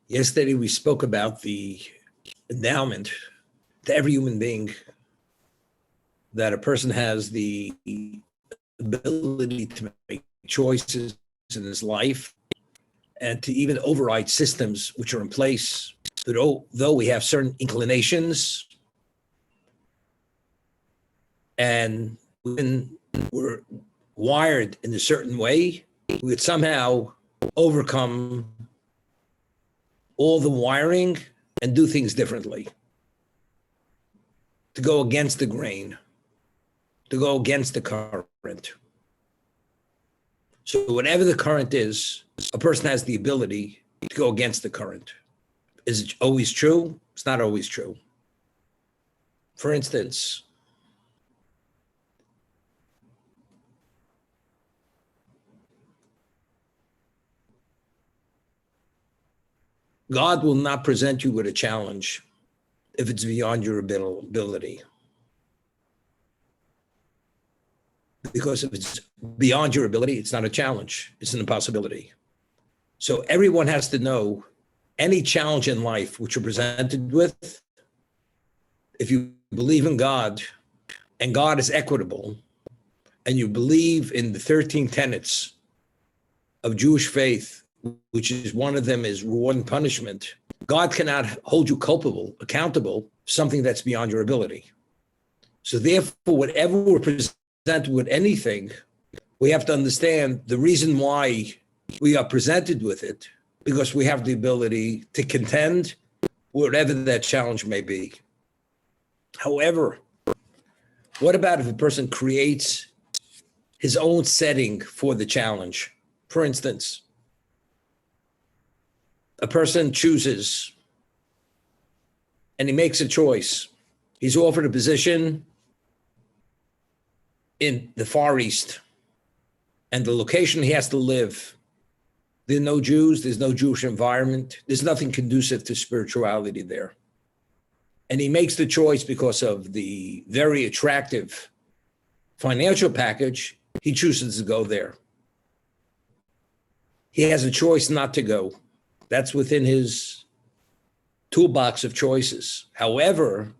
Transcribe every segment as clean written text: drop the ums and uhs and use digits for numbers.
Yesterday, we spoke about the endowment to every human being that a person has the ability to make choices in his life and to even override systems which are in place. Though we have certain inclinations and when we're wired in a certain way, we would somehow overcome all the wiring and do things differently, to go against the grain, to go against the current. So whatever the current is, a person has the ability to go against the current. Is it always true? It's not always true. For instance, God will not present you with a challenge if it's beyond your ability. Because if it's beyond your ability, it's not a challenge, it's an impossibility. So everyone has to know any challenge in life which you're presented with, if you believe in God and God is equitable, and you believe in the 13 tenets of Jewish faith, which is one of them is reward and punishment, God cannot hold you culpable, accountable for something that's beyond your ability. So therefore, whatever we're presented with anything, we have to understand the reason why we are presented with it, because we have the ability to contend whatever that challenge may be. However, what about if a person creates his own setting for the challenge? For instance, a person chooses and he makes a choice. He's offered a position in the Far East, and the location he has to live, there are no Jews, there's no Jewish environment, there's nothing conducive to spirituality there. And he makes the choice because of the very attractive financial package, he chooses to go there. He has a choice not to go. That's within his toolbox of choices. However,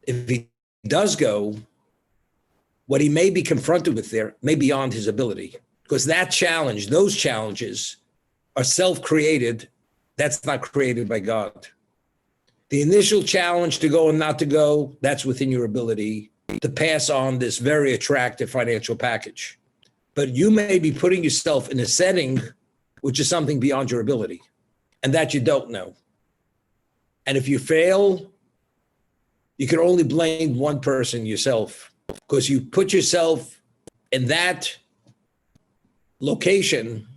if he does go, what he may be confronted with there may be beyond his ability, because that challenge, those challenges are self-created. That's not created by God. The initial challenge to go and not to go, that's within your ability to pass on this very attractive financial package. But you may be putting yourself in a setting which is something beyond your ability, and that you don't know. And if you fail, you can only blame one person, yourself, because you put yourself in that location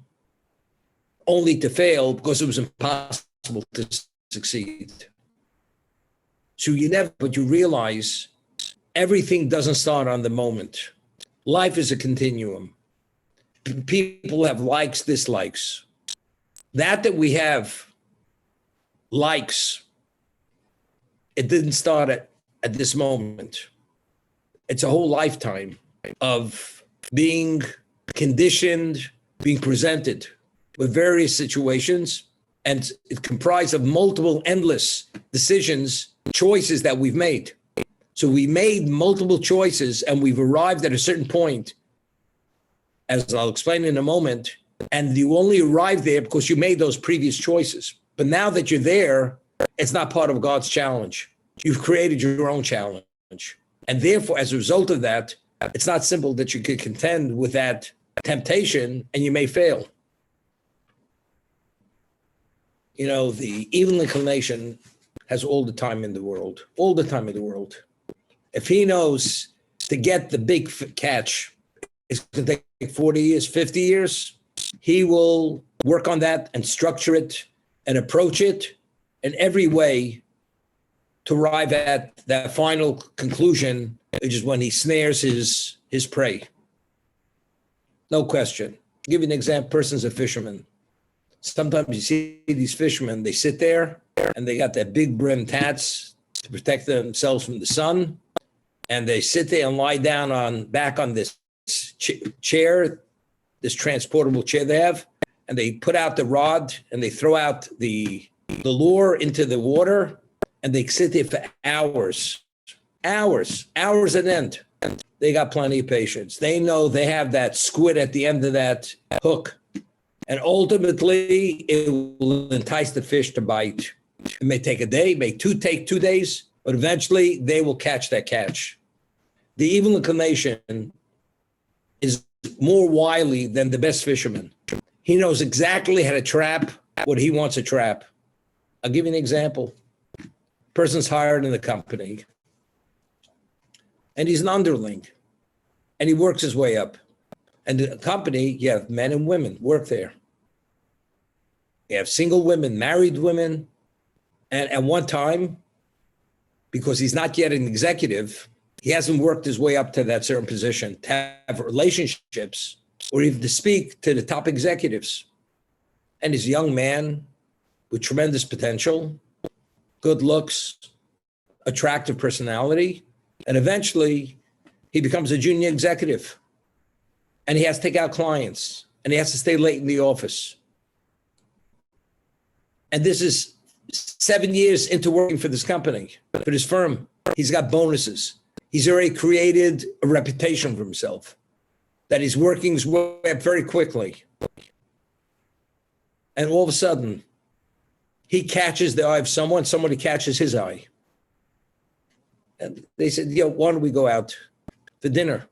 only to fail because it was impossible to succeed. So but you realize everything doesn't start on the moment. Life is a continuum. People have likes, dislikes. That we have likes, it didn't start at this moment. It's a whole lifetime of being conditioned, being presented with various situations, and it's comprised of multiple, endless decisions, choices that we've made. So we made multiple choices and we've arrived at a certain point, as I'll explain in a moment, and you only arrived there because you made those previous choices. But now that you're there, it's not part of God's challenge. You've created your own challenge. And therefore, as a result of that, it's not simple that you could contend with that temptation and you may fail. You know, the evil inclination has all the time in the world, all the time in the world. If he knows to get the big catch, it's going to take 40 years, 50 years, he will work on that and structure it and approach it in every way to arrive at that final conclusion, which is when he snares his prey. No question. I'll give you an example. Person's a fisherman. Sometimes you see these fishermen, they sit there and they got that big brimmed hats to protect themselves from the sun. And they sit there and lie down back on this chair, this transportable chair they have, and they put out the rod and they throw out the lure into the water, and they sit there for hours at end. They got plenty of patience. They know they have that squid at the end of that hook. And ultimately, it will entice the fish to bite. It may take a day, take 2 days, but eventually they will catch that catch. The evil inclination is more wily than the best fisherman. He knows exactly how to trap what he wants to trap. I'll give you an example. Person's hired in the company, and he's an underling, and he works his way up. And the company, you have men and women work there. You have single women, married women, and at one time, because he's not yet an executive, he hasn't worked his way up to that certain position to have relationships or even to speak to the top executives. And he's a young man with tremendous potential, good looks, attractive personality, and eventually he becomes a junior executive. And he has to take out clients, and he has to stay late in the office. And this is 7 years into working for this company, for this firm. He's got bonuses. He's already created a reputation for himself, that he's working his way up very quickly. And all of a sudden, he catches the eye of someone, somebody catches his eye. And they said, why don't we go out for dinner?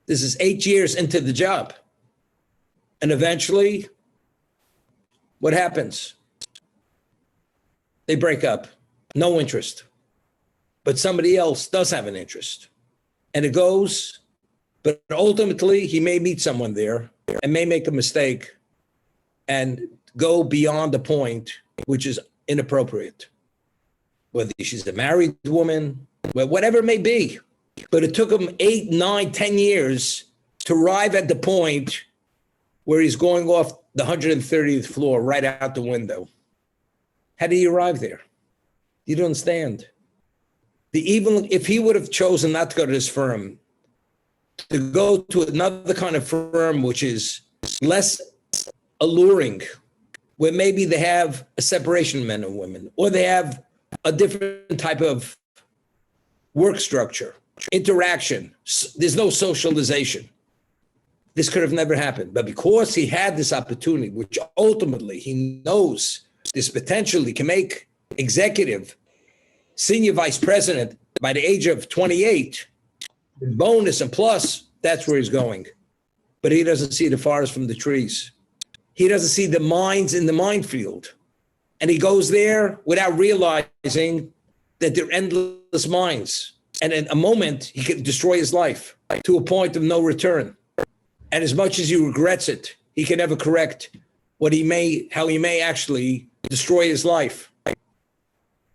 This is 8 years into the job. And eventually, what happens? They break up. No interest. But somebody else does have an interest. And it goes, but ultimately, he may meet someone there and may make a mistake and go beyond the point, which is inappropriate. Whether she's a married woman, whatever it may be. But it took him 8, 9, 10 years to arrive at the point where he's going off the 130th floor right out the window. How did he arrive there? You don't understand. If he would have chosen not to go to this firm, to go to another kind of firm which is less alluring, where maybe they have a separation of men and women, or they have a different type of work structure, interaction. There's no socialization. This could have never happened. But because he had this opportunity, which ultimately he knows this potentially can make executive, senior vice president by the age of 28, bonus and plus, that's where he's going. But he doesn't see the forest from the trees. He doesn't see the mines in the minefield. And he goes there without realizing that they're endless mines. And in a moment, he could destroy his life to a point of no return. And as much as he regrets it, he can never correct how he may actually destroy his life.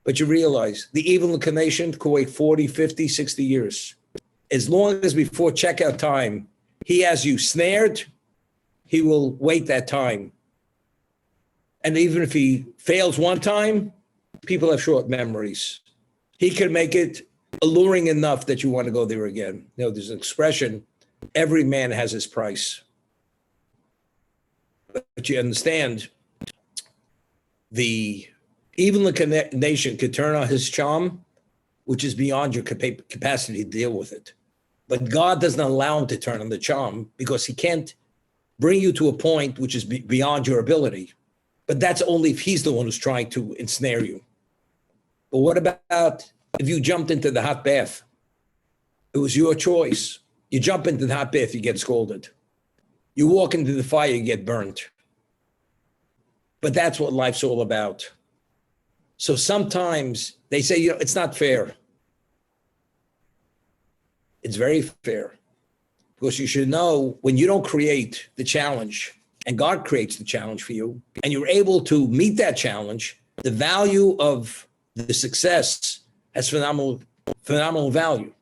But you realize the evil inclination could wait 40, 50, 60 years. As long as before checkout time, he has you snared, he will wait that time. And even if he fails one time, people have short memories. He can make it alluring enough that you want to go there again. There's an expression, every man has his price. But you understand, the evil inclination could turn on his charm, which is beyond your capacity to deal with it. But God doesn't allow him to turn on the charm because he can't bring you to a point which is beyond your ability. But that's only if he's the one who's trying to ensnare you. But what about if you jumped into the hot bath? It was your choice. You jump into the hot bath, you get scolded. You walk into the fire, you get burnt. But that's what life's all about. So sometimes they say, it's not fair. It's very fair. Because you should know when you don't create the challenge, and God creates the challenge for you, and you're able to meet that challenge, the value of the success has phenomenal value.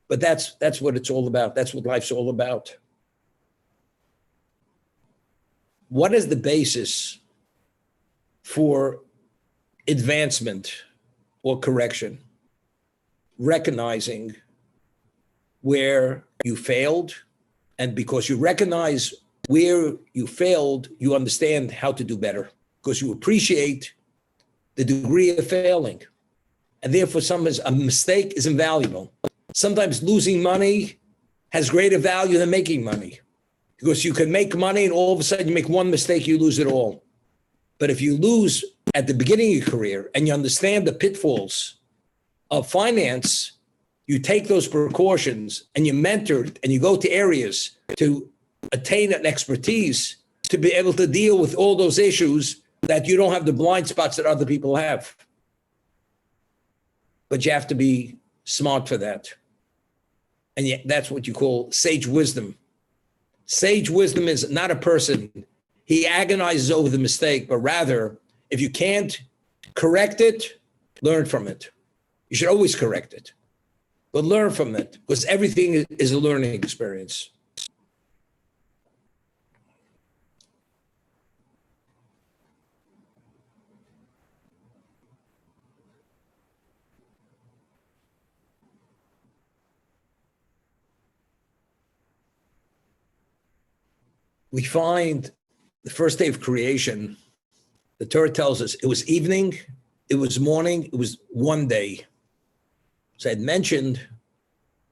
But that's what it's all about. That's what life's all about. What is the basis for advancement or correction? Recognizing where you failed, and because you recognize where you failed, you understand how to do better because you appreciate the degree of failing. And therefore, sometimes a mistake is invaluable. Sometimes losing money has greater value than making money because you can make money and all of a sudden you make one mistake, you lose it all. But if you lose at the beginning of your career and you understand the pitfalls of finance, you take those precautions and you mentor and you go to areas to attain an expertise to be able to deal with all those issues that you don't have the blind spots that other people have. But you have to be smart for that. And that's what you call sage wisdom. Sage wisdom is not a person. He agonizes over the mistake, but rather, if you can't correct it, learn from it. You should always correct it, but learn from it because everything is a learning experience. We find the first day of creation, the Torah tells us it was evening, it was morning, it was one day. So I had mentioned,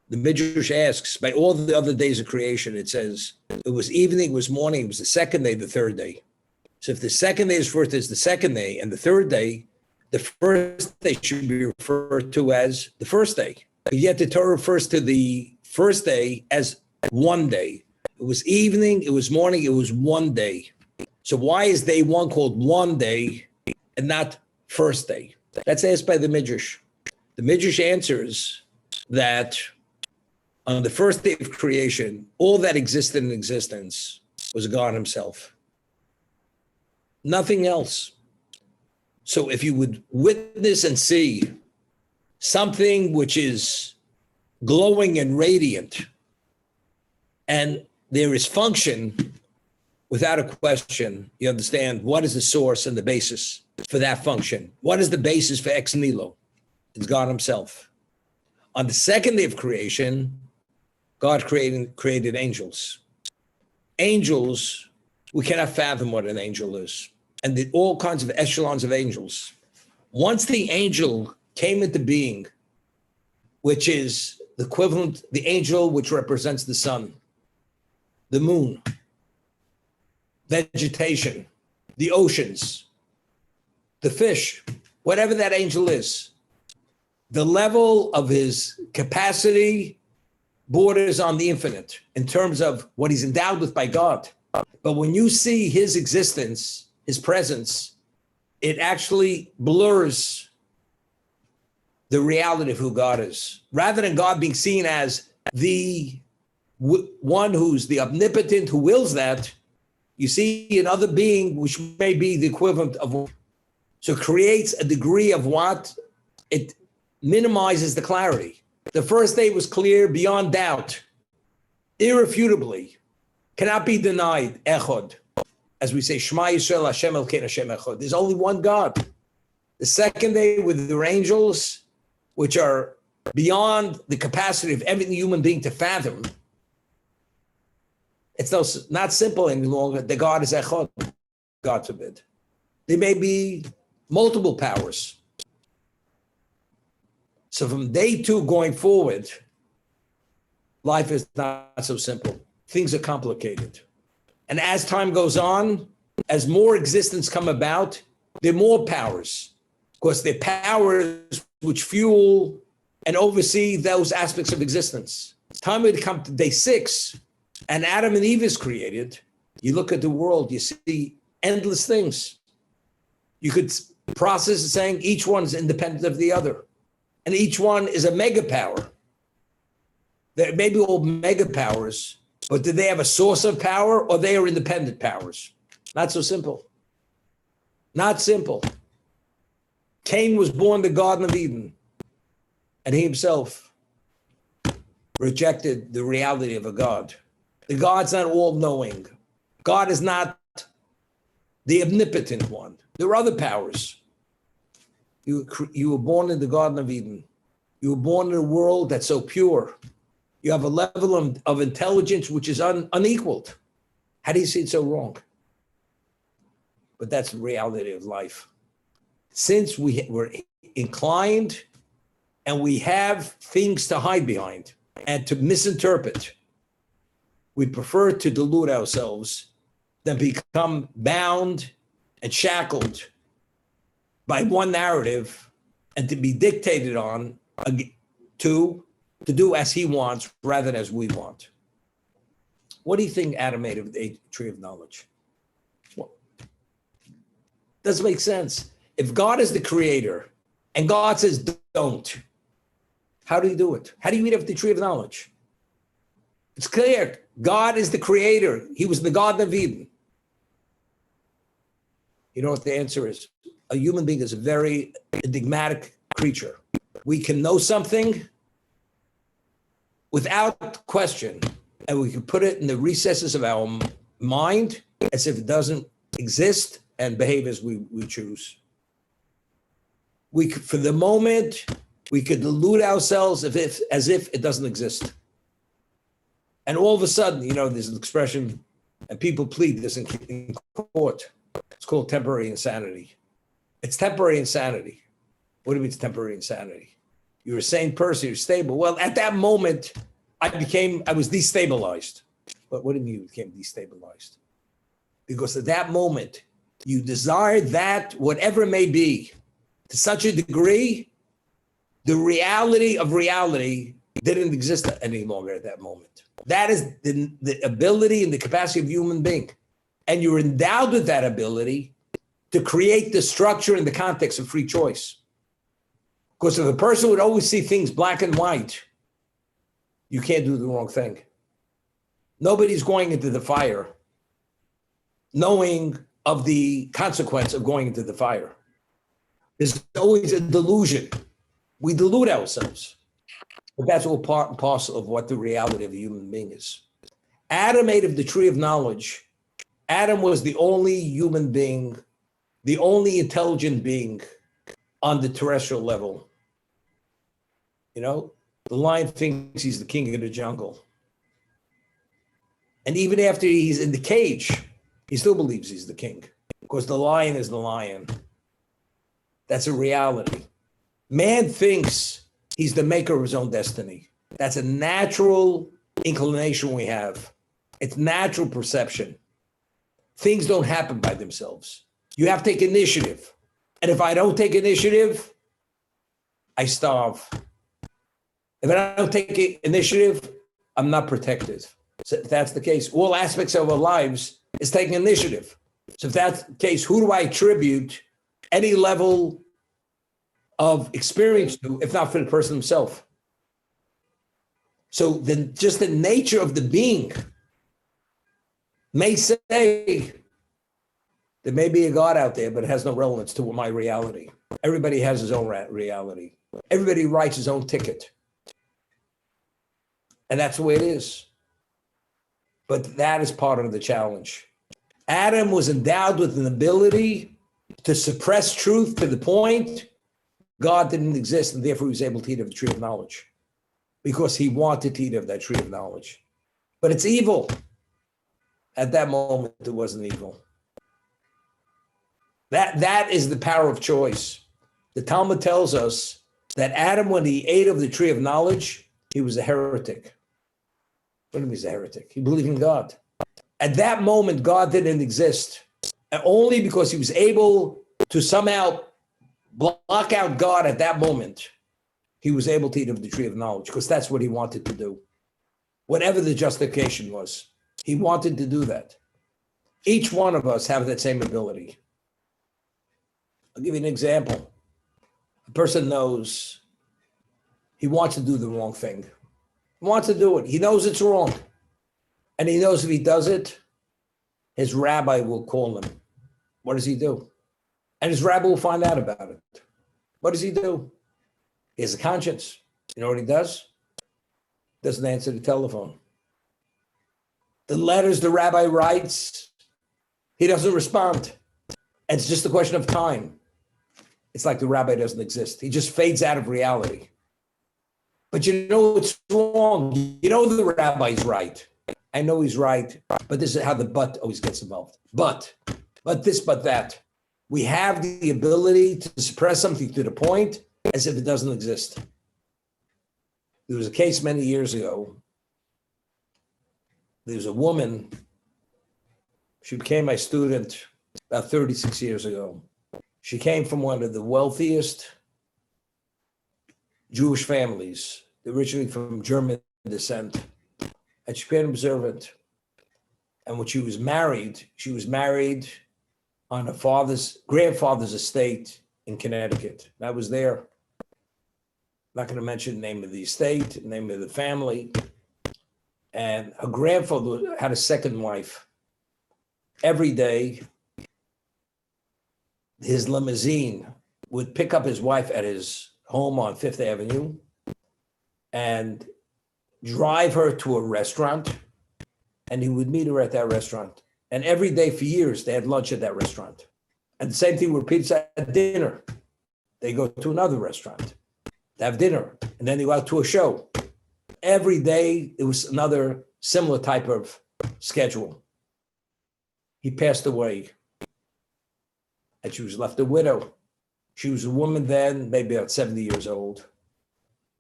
the Midrash asks, by all the other days of creation, it says, it was evening, it was morning, it was the second day, the third day. So if the second day is first is the second day, and the third day, the first day should be referred to as the first day. Yet the Torah refers to the first day as one day. It was evening, it was morning, it was one day. So why is day one called one day and not first day? That's asked by the Midrash. The Midrash answers that on the first day of creation, all that existed in existence was God himself. Nothing else. So if you would witness and see something which is glowing and radiant, and there is function, without a question, you understand what is the source and the basis for that function. What is the basis for ex nihilo? It's God himself. On the second day of creation, God created angels. Angels, we cannot fathom what an angel is. And all kinds of echelons of angels. Once the angel came into being, which is the equivalent, the angel which represents the sun, the moon, vegetation, the oceans, the fish, whatever that angel is, the level of his capacity borders on the infinite in terms of what he's endowed with by God. But when you see his existence, his presence, it actually blurs the reality of who God is. Rather than God being seen as the one who's the omnipotent who wills that, you see another being which may be the equivalent of, so it creates a degree of what? It minimizes the clarity. The first day was clear beyond doubt, irrefutably, cannot be denied, echad. As we say, Shema Yisrael, Hashem Elkeinu, Hashem echad. There's only one God. The second day with their angels, which are beyond the capacity of every human being to fathom, it's not simple any longer. The God is echad, God forbid. There may be multiple powers. So from day two going forward, life is not so simple. Things are complicated. And as time goes on, as more existence come about, there are more powers. Of course, they're powers which fuel and oversee those aspects of existence. Time would come to day 6, and Adam and Eve is created. You look at the world, you see endless things. You could process it saying each one's independent of the other. And each one is a mega power. They may be all mega powers, but do they have a source of power or they are independent powers? Not so simple. Not simple. Cain was born in the Garden of Eden, and he himself rejected the reality of a God. The God's not all-knowing. God is not the omnipotent one. There are other powers. You were born in the Garden of Eden. You were born in a world that's so pure. You have a level of intelligence which is unequaled. How do you see it so wrong? But that's the reality of life. Since we're inclined and we have things to hide behind and to misinterpret, we prefer to delude ourselves than become bound and shackled by one narrative and to be dictated on to do as he wants rather than as we want. What do you think Adam made of the tree of knowledge? Well, doesn't make sense. If God is the creator and God says don't, how do you do it? How do you eat of the tree of knowledge? It's clear. God is the creator. He was the Garden of Eden. You know what the answer is? A human being is a very enigmatic creature. We can know something without question, and we can put it in the recesses of our mind as if it doesn't exist and behave as we choose. We could, for the moment, we could delude ourselves as if it doesn't exist. And all of a sudden, you know, there's an expression, and people plead this in court. It's called temporary insanity. It's temporary insanity. What do you mean it's temporary insanity? You're a sane person, you're stable. Well, at that moment, I was destabilized. But what do you mean you became destabilized? Because at that moment, you desired that, whatever it may be, to such a degree, the reality of reality didn't exist any longer at that moment. That is the ability and the capacity of a human being. And you're endowed with that ability to create the structure and the context of free choice. Because if a person would always see things black and white, you can't do the wrong thing. Nobody's going into the fire knowing of the consequence of going into the fire. There's always a delusion. We delude ourselves. But that's all part and parcel of what the reality of a human being is. Adam ate of the tree of knowledge. Adam was the only human being, the only intelligent being on the terrestrial level. You know, the lion thinks he's the king of the jungle. And even after he's in the cage, he still believes he's the king because the lion is the lion. That's a reality. Man thinks he's the maker of his own destiny. That's a natural inclination we have. It's natural perception. Things don't happen by themselves. You have to take initiative. And if I don't take initiative, I starve. If I don't take initiative, I'm not protected. So if that's the case, all aspects of our lives is taking initiative. So if that's the case, who do I attribute any level of experience to, if not for the person himself? So then just the nature of the being may say there may be a God out there, but it has no relevance to my reality. Everybody has his own reality. Everybody writes his own ticket. And that's the way it is. But that is part of the challenge. Adam was endowed with an ability to suppress truth to the point God didn't exist, and therefore he was able to eat of the tree of knowledge because he wanted to eat of that tree of knowledge. But it's evil. At that moment, it wasn't evil. That is the power of choice. The Talmud tells us that Adam, when he ate of the tree of knowledge, he was a heretic. What do you mean he's a heretic? He believed in God. At that moment, God didn't exist. And only because he was able to somehow block out God at that moment, he was able to eat of the tree of knowledge, because that's what he wanted to do. Whatever the justification was, he wanted to do that. Each one of us have that same ability. I'll give you an example. A person knows he wants to do the wrong thing. He wants to do it. He knows it's wrong. And he knows if he does it, his rabbi will call him. What does he do? And his rabbi will find out about it. What does he do? He has a conscience. You know what he does? Doesn't answer the telephone. The letters the rabbi writes, he doesn't respond. And it's just a question of time. It's like the rabbi doesn't exist. He just fades out of reality. But you know what's wrong? You know the rabbi's right. I know he's right, but this is how the but always gets involved. But this, but that. We have the ability to suppress something to the point as if it doesn't exist. There was a case many years ago. There was a woman, she became my student about 36 years ago. She came from one of the wealthiest Jewish families, originally from German descent, and she became observant. And when she was married on her grandfather's estate in Connecticut. And I was there. I'm not going to mention the name of the estate, the name of the family. And her grandfather had a second wife. Every day, his limousine would pick up his wife at his home on Fifth Avenue and drive her to a restaurant, and he would meet her at that restaurant. And every day for years, they had lunch at that restaurant. And the same thing repeats at dinner. They go to another restaurant, they have dinner, and then they go out to a show. Every day, it was another similar type of schedule. He passed away, and she was left a widow. She was a woman then, maybe about 70 years old.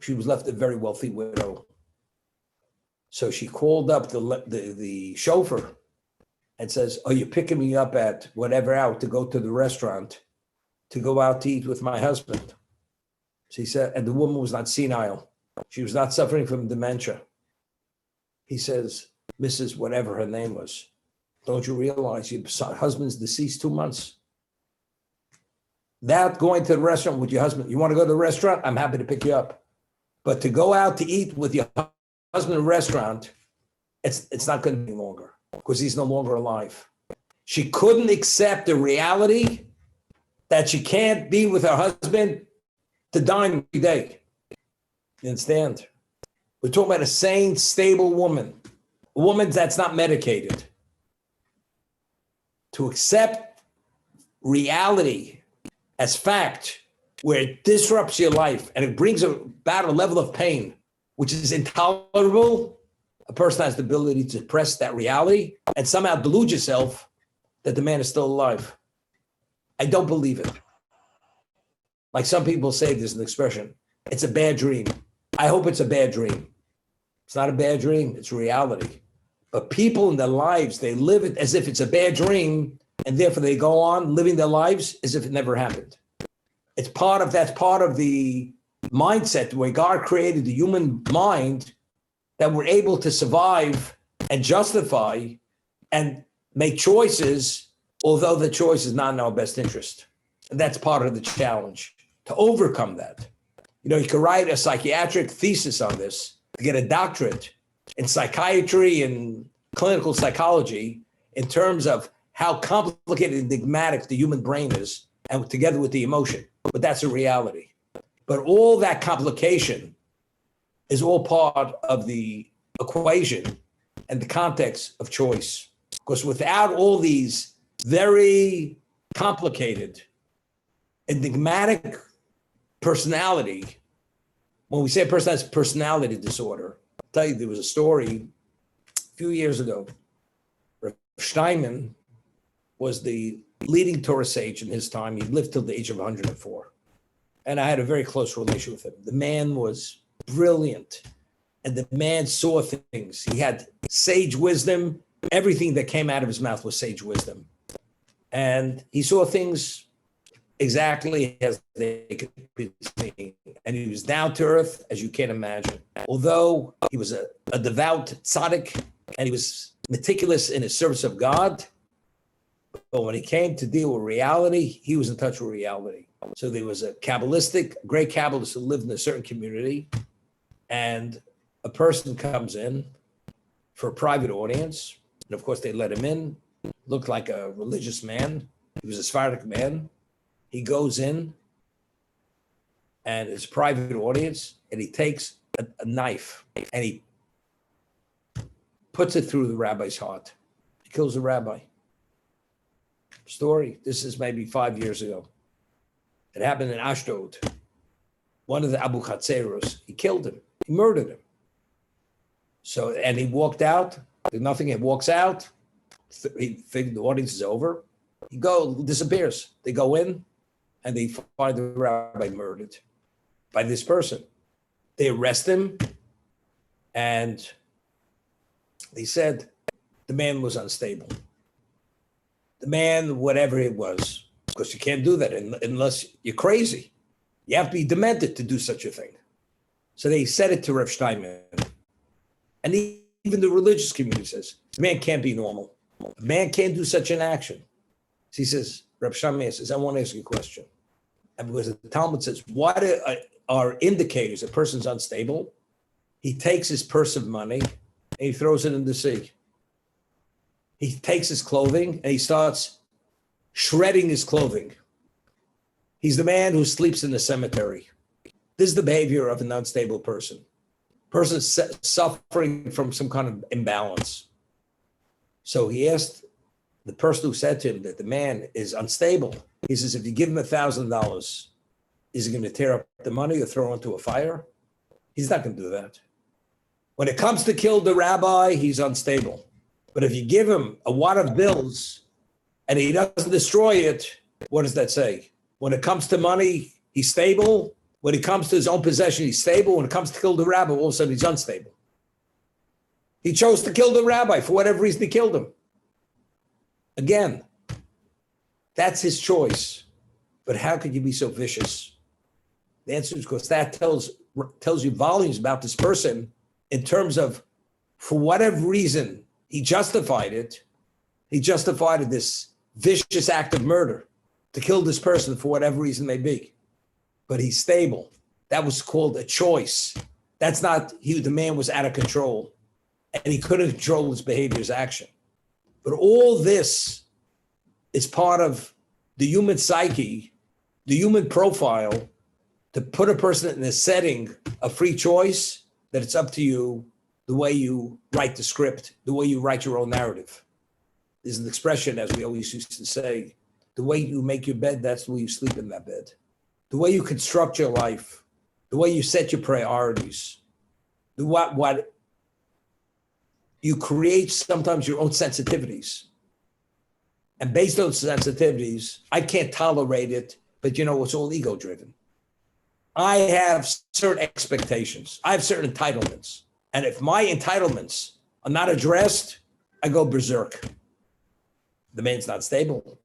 She was left a very wealthy widow. So she called up the chauffeur and says, "Are you picking me up at whatever hour to go to the restaurant, to go out to eat with my husband?" She said, and the woman was not senile. She was not suffering from dementia. He says, "Mrs. whatever her name was, don't you realize your husband's deceased 2 months? That going to the restaurant with your husband, you want to go to the restaurant? I'm happy to pick you up. But to go out to eat with your husband in a restaurant, it's not going to be longer because he's no longer alive." She couldn't accept the reality that she can't be with her husband to dine every day. You understand? We're talking about a sane, stable woman, a woman that's not medicated. To accept reality as fact, where it disrupts your life and it brings about a level of pain, which is intolerable, a person has the ability to suppress that reality and somehow delude yourself that the man is still alive. I don't believe it. Like some people say, there's an expression, it's a bad dream. I hope it's a bad dream. It's not a bad dream, it's reality. But people in their lives, they live it as if it's a bad dream, and therefore they go on living their lives as if it never happened. That's part of the mindset, the way God created the human mind, that we're able to survive and justify and make choices, although the choice is not in our best interest. And that's part of the challenge, to overcome that. You know, you could write a psychiatric thesis on this, to get a doctorate in psychiatry and clinical psychology in terms of how complicated and enigmatic the human brain is, and together with the emotion. But that's a reality. But all that complication is all part of the equation and the context of choice. Because without all these very complicated, enigmatic personality, when we say a person has personality disorder, I'll tell you, there was a story a few years ago. Rav Steinman was the leading Torah sage in his time. He lived till the age of 104. And I had a very close relation with him. The man was brilliant. And the man saw things. He had sage wisdom. Everything that came out of his mouth was sage wisdom. And he saw things exactly as they could be seen. And he was down to earth, as you can imagine. Although he was a devout tzaddik, and he was meticulous in his service of God, but when he came to deal with reality, he was in touch with reality. So there was a great Kabbalist who lived in a certain community, and a person comes in for a private audience. And of course, they let him in, looked like a religious man. He was a Sephardic man. He goes in, and it's a private audience, and he takes a knife, and he puts it through the rabbi's heart. He kills the rabbi. Story, this is maybe 5 years ago. It happened in Ashdod. One of the Abu Chatzeros, he killed him. He murdered him. So, and he walked out, Nothing. He walks out. He thinks the audience is over. He disappears. They go in and they find the rabbi murdered by this person. They arrest him, and they said the man was unstable. The man, whatever it was, because you can't do that unless you're crazy. You have to be demented to do such a thing. So they said it to Reb Steinman. And even the religious community says, the man can't be normal. A man can't do such an action. So he says, Reb Steinman says, I want to ask you a question. And because the Talmud says, what are indicators a person's unstable? He takes his purse of money and he throws it in the sea. He takes his clothing and he starts shredding his clothing. He's the man who sleeps in the cemetery. This is the behavior of an unstable person. Person suffering from some kind of imbalance. So he asked the person who said to him that the man is unstable. He says, if you give him $1,000, is he going to tear up the money or throw it into a fire? He's not going to do that. When it comes to kill the rabbi, he's unstable. But if you give him a wad of bills and he doesn't destroy it, what does that say? When it comes to money, he's stable. When it comes to his own possession, he's stable. When it comes to kill the rabbi, all of a sudden he's unstable. He chose to kill the rabbi. For whatever reason, he killed him. Again, that's his choice. But how could you be so vicious? The answer is because that tells you volumes about this person in terms of, for whatever reason, he justified it. He justified this vicious act of murder to kill this person for whatever reason may be. But he's stable. That was called a choice. That's not, the man was out of control and he couldn't control his behavior, his action. But all this is part of the human psyche, the human profile, to put a person in a setting of free choice, that it's up to you, the way you write the script, the way you write your own narrative. There's an expression, as we always used to say, the way you make your bed, that's the way you sleep in that bed. The way you construct your life, the way you set your priorities, what you create sometimes your own sensitivities. And based on sensitivities, I can't tolerate it, but it's all ego-driven. I have certain expectations. I have certain entitlements. And if my entitlements are not addressed, I go berserk. The man's not stable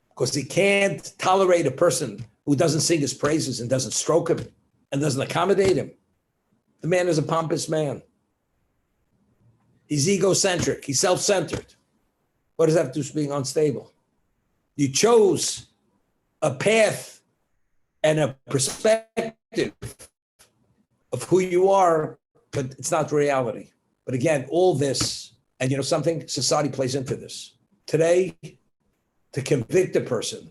because he can't tolerate a person who doesn't sing his praises and doesn't stroke him and doesn't accommodate him. The man is a pompous man. He's egocentric. He's self-centered. What does that have to do with being unstable? You chose a path and a perspective of who you are, but it's not reality. But again, all this, and something, society plays into this. Today, to convict a person,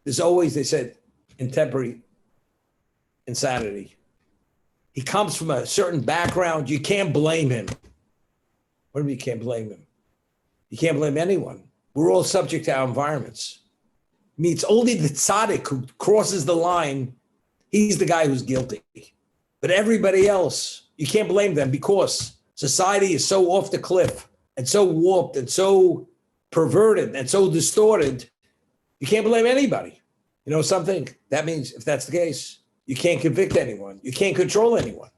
there's always, they said, intemporary insanity. He comes from a certain background. You can't blame him. What do you mean you can't blame him? You can't blame anyone. We're all subject to our environments. I mean, it's only the tzaddik who crosses the line. He's the guy who's guilty. But everybody else, you can't blame them because society is so off the cliff and so warped and so perverted and so distorted. You can't blame anybody. You know something? That means if that's the case, you can't convict anyone. You can't control anyone.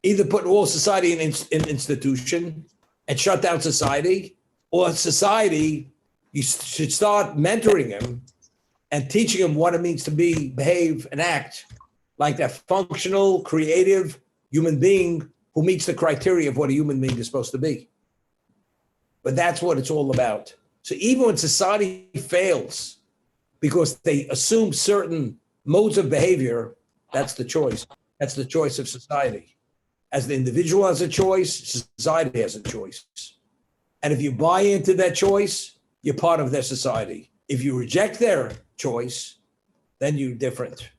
Either put all society in institution and shut down society, or society, you should start mentoring him and teaching him what it means to behave and act like that functional, creative human being who meets the criteria of what a human being is supposed to be. But that's what it's all about. So even when society fails because they assume certain modes of behavior, that's the choice. That's the choice of society. As the individual has a choice, society has a choice. And if you buy into that choice, you're part of their society. If you reject their choice, then you're different.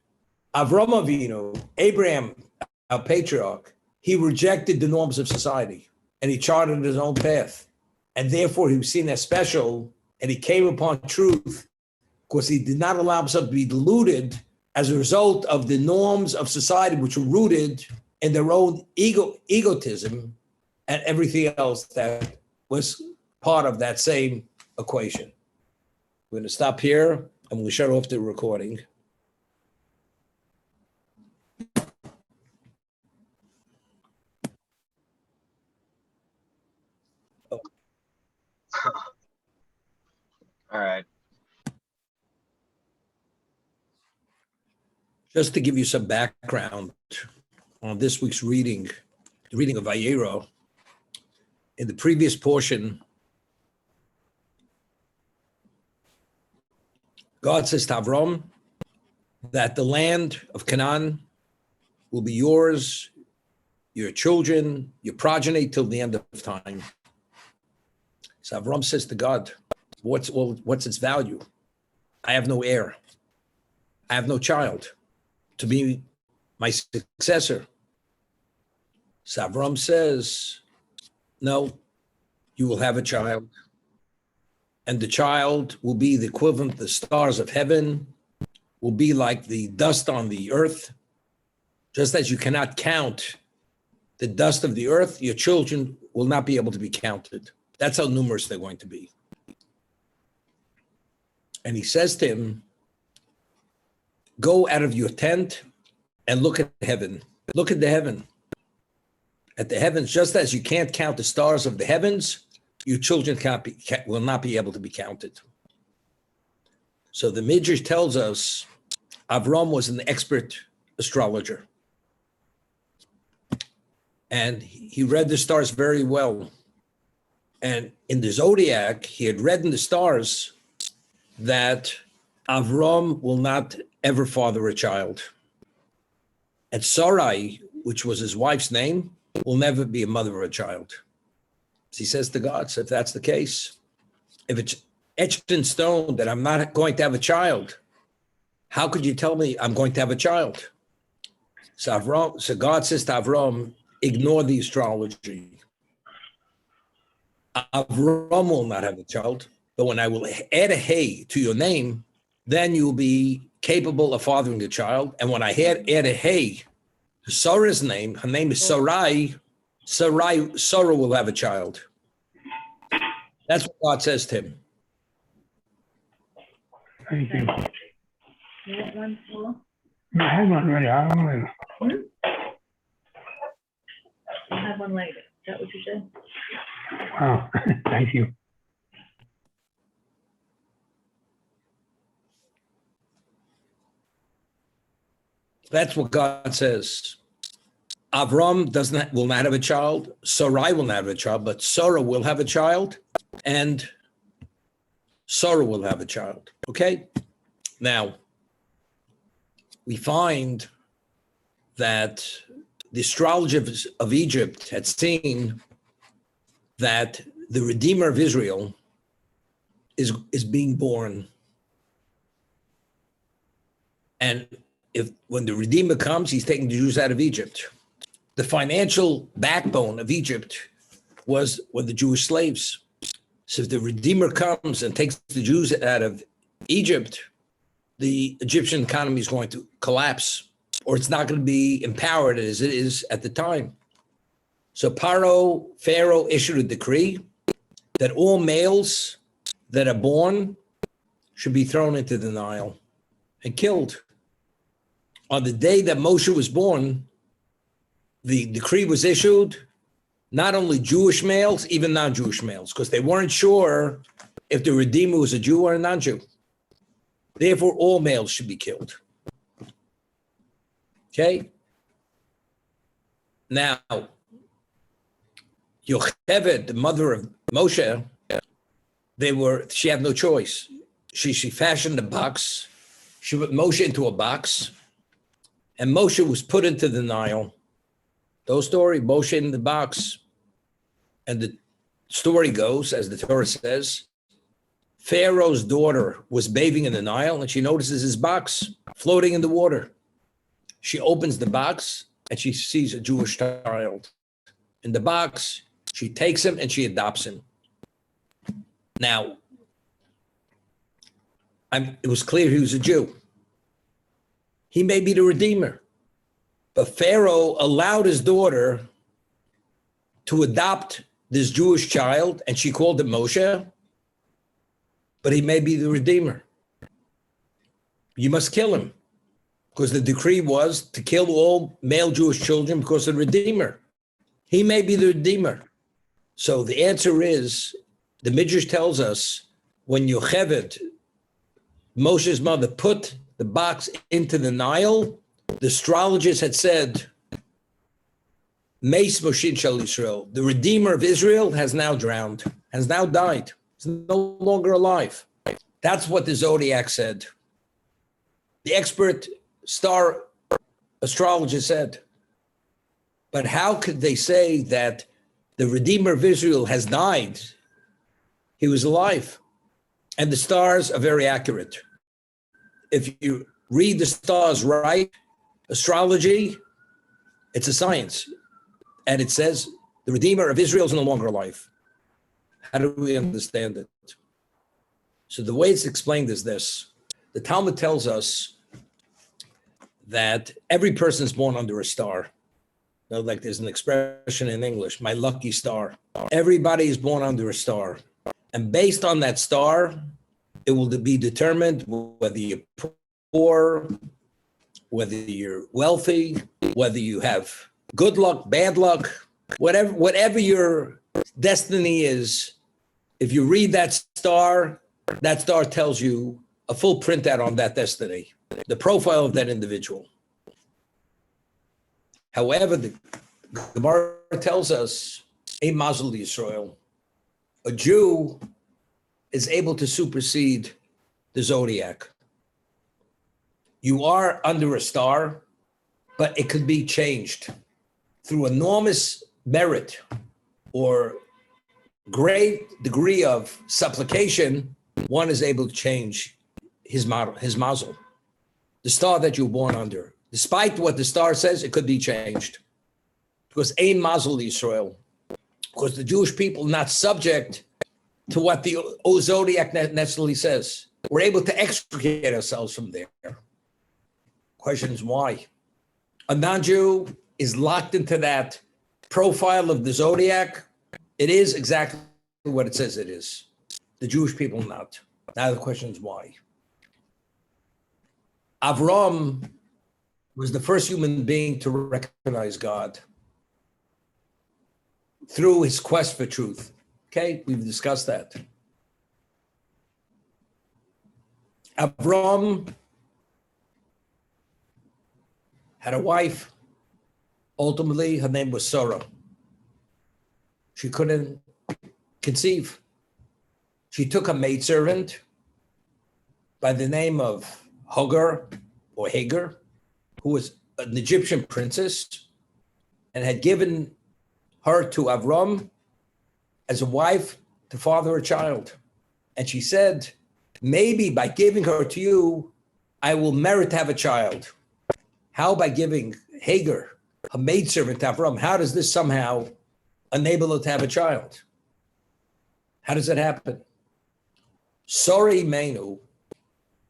Avram Avinu, Abraham, our patriarch, he rejected the norms of society and he charted his own path. And therefore he was seen as special and he came upon truth because he did not allow himself to be deluded as a result of the norms of society, which were rooted in their own egotism and everything else that was part of that same equation. We're going to stop here and we'll shut off the recording. All right. Just to give you some background on this week's reading, the reading of Vayera, in the previous portion, God says to Avram that the land of Canaan will be yours, your children, your progeny till the end of time. So Avram says to God, what's its value? I have no heir. I have no child to be my successor. So Avram says, no, you will have a child. And the child will be the equivalent of the stars of heaven, will be like the dust on the earth. Just as you cannot count the dust of the earth, your children will not be able to be counted. That's how numerous they're going to be. And he says to him, go out of your tent and look at heaven. Look at the heaven. At the heavens, just as you can't count the stars of the heavens, your children will not be able to be counted. So the Midrash tells us Avram was an expert astrologer. And he read the stars very well. And in the zodiac, he had read in the stars that Avram will not ever father a child. And Sarai, which was his wife's name, will never be a mother of a child. So he says to God, so if that's the case, if it's etched in stone that I'm not going to have a child, how could you tell me I'm going to have a child? So God says to Avram, ignore the astrology. Avram will not have a child, but when I will add a hey to your name, then you'll be capable of fathering a child. And when I add a hey to Sarah's name, her name is Sarai, Sarah will have a child. That's what God says to him. Thank you. You want one, Paul? No, I have one ready. I don't know. I'll have one later. Is that what you said? Oh, thank you. That's what God says. Avram will not have a child. Sarai will not have a child, but Sarah will have a child, and Sarah will have a child. Okay? Now, we find that the astrologers of Egypt had seen that the Redeemer of Israel is being born. And when the Redeemer comes, he's taking the Jews out of Egypt. The financial backbone of Egypt were the Jewish slaves. So if the Redeemer comes and takes the Jews out of Egypt, the Egyptian economy is going to collapse, or it's not going to be empowered as it is at the time. So Pharaoh issued a decree that all males that are born should be thrown into the Nile and killed. On the day that Moshe was born, the decree was issued, not only Jewish males, even non-Jewish males, because they weren't sure if the Redeemer was a Jew or a non-Jew. Therefore, all males should be killed. Okay? Now, Yocheved, the mother of Moshe, she had no choice. She fashioned a box. She put Moshe into a box, and Moshe was put into the Nile. Those story, Moshe in the box. And the story goes, as the Torah says, Pharaoh's daughter was bathing in the Nile, and she notices his box floating in the water. She opens the box, and she sees a Jewish child in the box. She takes him, and she adopts him. Now, it was clear he was a Jew. He may be the Redeemer. But Pharaoh allowed his daughter to adopt this Jewish child, and she called him Moshe, but he may be the Redeemer. You must kill him, because the decree was to kill all male Jewish children because of the Redeemer. He may be the Redeemer. So the answer is, the Midrash tells us, when Yocheved, Moshe's mother, put the box into the Nile, the astrologers had said, Meis Moshin Shel Yisrael, the Redeemer of Israel has now drowned, has now died. He's no longer alive. That's what the Zodiac said. The expert star astrologer said. But how could they say that the Redeemer of Israel has died? He was alive. And the stars are very accurate. If you read the stars right, astrology, it's a science. And it says the Redeemer of Israel is no longer alive. How do we understand it? So the way it's explained is this. The Talmud tells us that every person is born under a star. You know, like there's an expression in English, my lucky star. Everybody is born under a star. And based on that star, it will be determined whether you're poor, whether you're wealthy, whether you have good luck, bad luck, whatever your destiny is. If you read that star tells you a full printout on that destiny, the profile of that individual. However, the Gemara tells us, a Mazel Yisrael, a Jew is able to supersede the zodiac. You are under a star, but it could be changed through enormous merit or great degree of supplication. One is able to change his mazel, the star that you were born under. Despite what the star says, it could be changed. Because ein mazel Yisrael, because the Jewish people are not subject to what the zodiac necessarily says. We're able to extricate ourselves from there. Question is why? A non-Jew is locked into that profile of the zodiac. It is exactly what it says it is. The Jewish people not. Now the question is why? Avram was the first human being to recognize God through his quest for truth. Okay, we've discussed that. Avram had a wife. Ultimately, her name was Sarah. She couldn't conceive. She took a maidservant by the name of Hagar, who was an Egyptian princess, and had given her to Avram as a wife to father a child. And she said, maybe by giving her to you, I will merit to have a child. How? By giving Hagar, a maidservant to Avram. How does this somehow enable her to have a child? How does that happen? Sarah Imenu,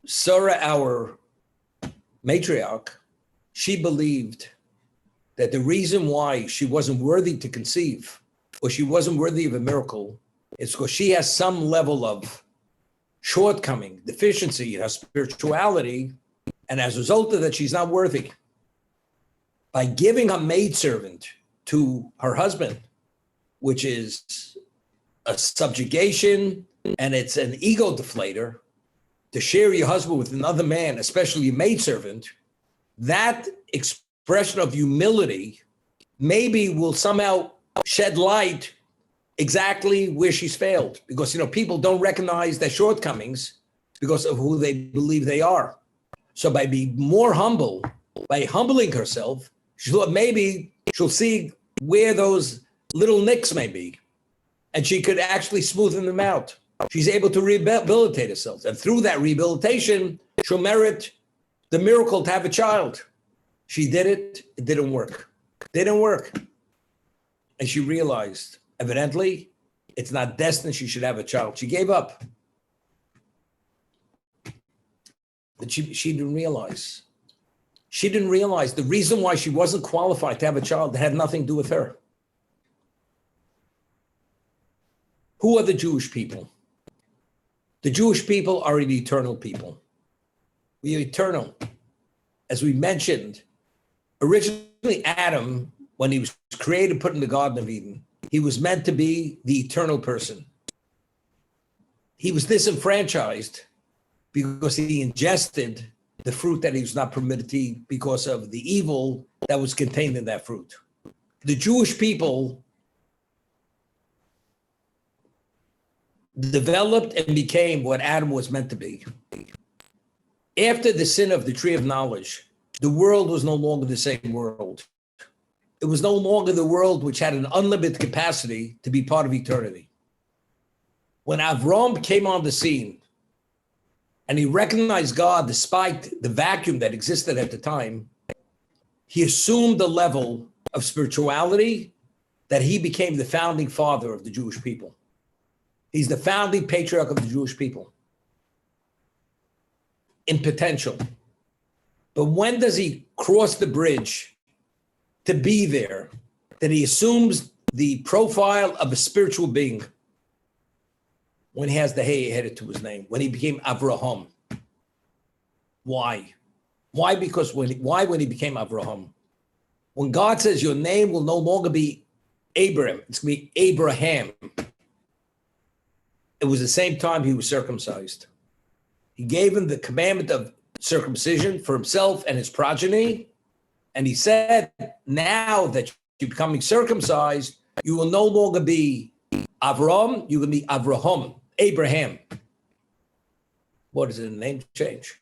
Sarah, our matriarch, she believed that the reason why she wasn't worthy to conceive, or she wasn't worthy of a miracle, is because she has some level of shortcoming, deficiency in her spirituality, and as a result of that, she's not worthy. By giving a maidservant to her husband, which is a subjugation and it's an ego deflator, to share your husband with another man, especially a maidservant, that expression of humility maybe will somehow shed light exactly where she's failed. Because, people don't recognize their shortcomings because of who they believe they are. So by being more humble, by humbling herself, she thought maybe she'll see where those little nicks may be, and she could actually smoothen them out. She's able to rehabilitate herself. And through that rehabilitation, she'll merit the miracle to have a child. She did it. It didn't work. Didn't work. And she realized, evidently, it's not destined she should have a child. She gave up. But she didn't realize. She didn't realize the reason why she wasn't qualified to have a child had nothing to do with her. Who are the Jewish people? The Jewish people are an eternal people. We are eternal. As we mentioned, originally Adam, when he was created, put in the Garden of Eden, he was meant to be the eternal person. He was disenfranchised because he ingested the fruit that he was not permitted to eat because of the evil that was contained in that fruit. The Jewish people developed and became what Adam was meant to be. After the sin of the tree of knowledge, the world was no longer the same world. It was no longer the world which had an unlimited capacity to be part of eternity. When Avram came on the scene and he recognized God despite the vacuum that existed at the time, he assumed the level of spirituality that he became the founding father of the Jewish people. He's the founding patriarch of the Jewish people in potential. But when does he cross the bridge to be there, that he assumes the profile of a spiritual being? When he has the hey headed to his name, when he became Avraham. Why? Why? Because when he became Avraham? When God says your name will no longer be Abraham, it's going to be Abraham. It was the same time he was circumcised. He gave him the commandment of circumcision for himself and his progeny. And he said, now that you're becoming circumcised, you will no longer be Avram, you will be Avraham, Abraham. What does the name change?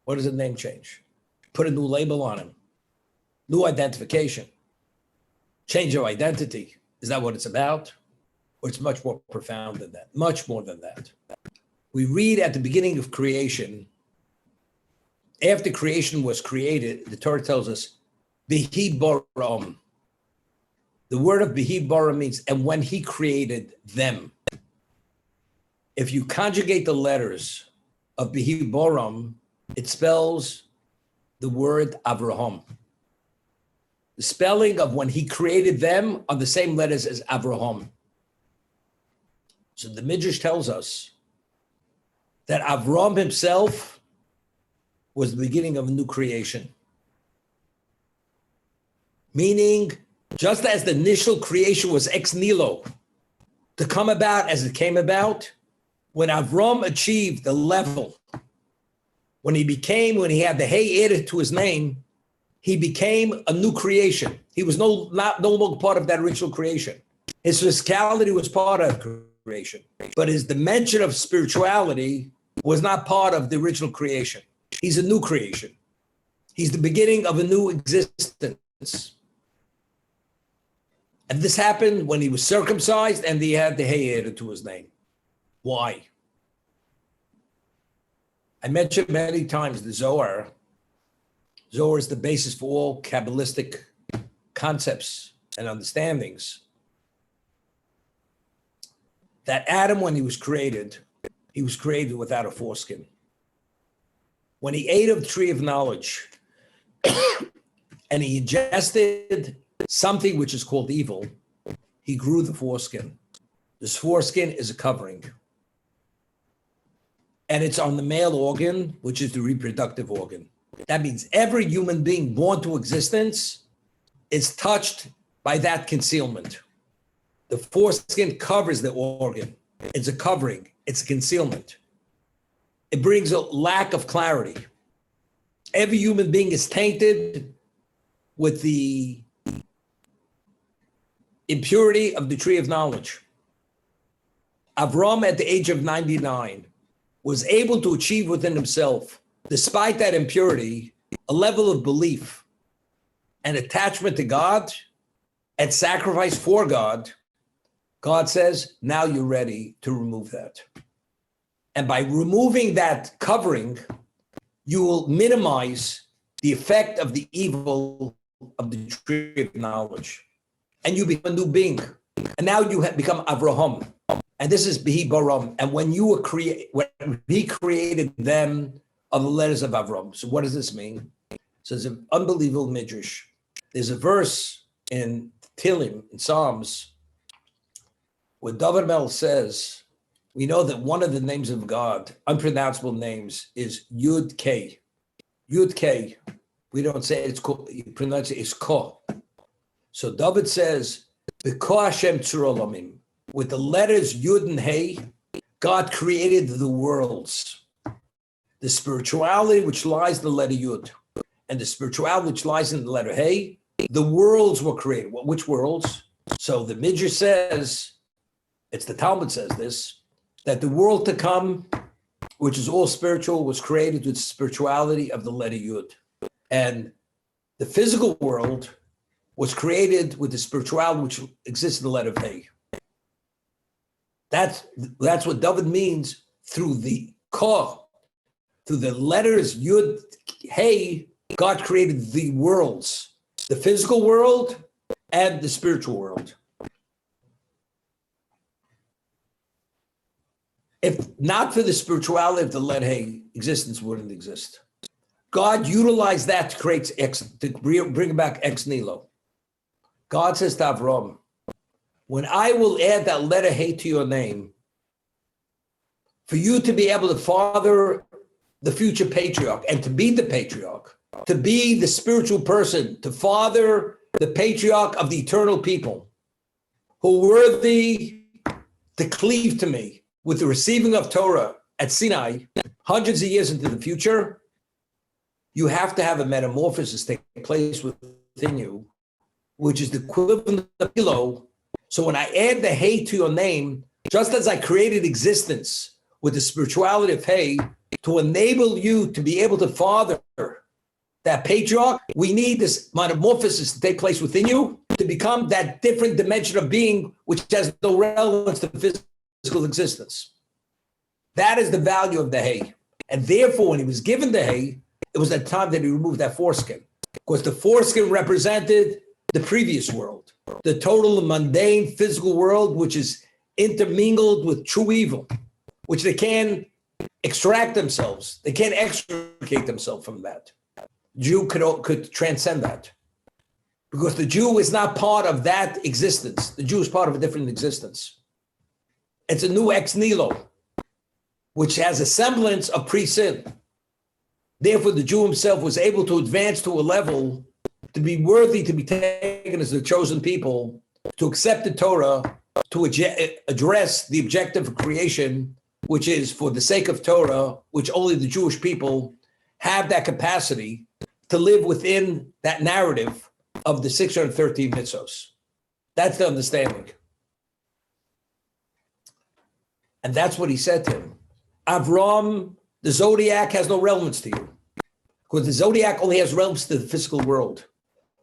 What does the name change? Put a new label on him. New identification. Change of identity. Is that what it's about? Or it's much more profound than that, much more than that. We read at the beginning of creation, after creation was created, the Torah tells us, Bihi Baram. The word of Bihi Bara means, and when he created them. If you conjugate the letters of Bihi Baram, it spells the word Avraham. The spelling of when he created them are the same letters as Avraham. So the Midrash tells us that Avram himself was the beginning of a new creation. Meaning, just as the initial creation was ex nihilo, to come about as it came about, when Avram achieved the level, when he had the hey added to his name, he became a new creation. He was no longer part of that original creation. His physicality was part of creation, but his dimension of spirituality was not part of the original creation. He's a new creation. He's the beginning of a new existence. And this happened when he was circumcised and he had the hey added to his name. Why? I mentioned many times the Zohar. Zohar is the basis for all Kabbalistic concepts and understandings. That Adam, when he was created without a foreskin. When he ate of the tree of knowledge and he ingested something which is called evil, he grew the foreskin. This foreskin is a covering. And it's on the male organ, which is the reproductive organ. That means every human being born to existence is touched by that concealment. The foreskin covers the organ. It's a covering. It's a concealment. It brings a lack of clarity. Every human being is tainted with the impurity of the tree of knowledge. Avram, at the age of 99, was able to achieve within himself, despite that impurity, a level of belief and attachment to God and sacrifice for God. God says, now you're ready to remove that. And by removing that covering, you will minimize the effect of the evil of the tree of knowledge. And you become a new being. And now you have become Avraham. And this is Bihi Baram. And when when he created them of the letters of Avram. So what does this mean? So it's an unbelievable midrash. There's a verse in Tehillim, in Psalms, when David Mel says, we know that one of the names of God, unpronounceable names, is Yud K. Yud K. We don't say it's Ko, you pronounce it, it's Ko. So David says, B'ko Hashem tzur olamim. With the letters Yud and Hey, God created the worlds. The spirituality which lies in the letter Yud, and the spirituality which lies in the letter Hey, the worlds were created. Well, which worlds? So the Midrash says, it's the Talmud says this, that the world to come, which is all spiritual, was created with the spirituality of the letter Yud. And the physical world was created with the spirituality which exists in the letter Hey. That's what David means through the Ka, through the letters Yud, Hey, God created the worlds, the physical world and the spiritual world. If not for the spirituality of the letter Hey, existence wouldn't exist. God utilized that to create to bring back ex nihilo. God says to Avram, when I will add that letter Hey to your name, for you to be able to father the future patriarch and to be the patriarch, to be the spiritual person, to father the patriarch of the eternal people who are worthy to cleave to me with the receiving of Torah at Sinai, hundreds of years into the future, you have to have a metamorphosis take place within you, which is the equivalent of kilo. So when I add the Hey to your name, just as I created existence with the spirituality of Hey, to enable you to be able to father that patriarch, we need this metamorphosis to take place within you to become that different dimension of being which has no relevance to physical existence. That is the value of the Hey. And therefore, when he was given the Hey, it was that time that he removed that foreskin. Because the foreskin represented the previous world, the total mundane physical world, which is intermingled with true evil, which they can't extract themselves. They can't extricate themselves from that. Jew could transcend that. Because the Jew is not part of that existence. The Jew is part of a different existence. It's a new ex nihilo, which has a semblance of pre-sin. Therefore, the Jew himself was able to advance to a level to be worthy to be taken as the chosen people, to accept the Torah, to address the objective of creation, which is for the sake of Torah, which only the Jewish people have that capacity to live within that narrative of the 613 mitzvos. That's the understanding. And that's what he said to him. Avram, the zodiac has no relevance to you, because the zodiac only has relevance to the physical world.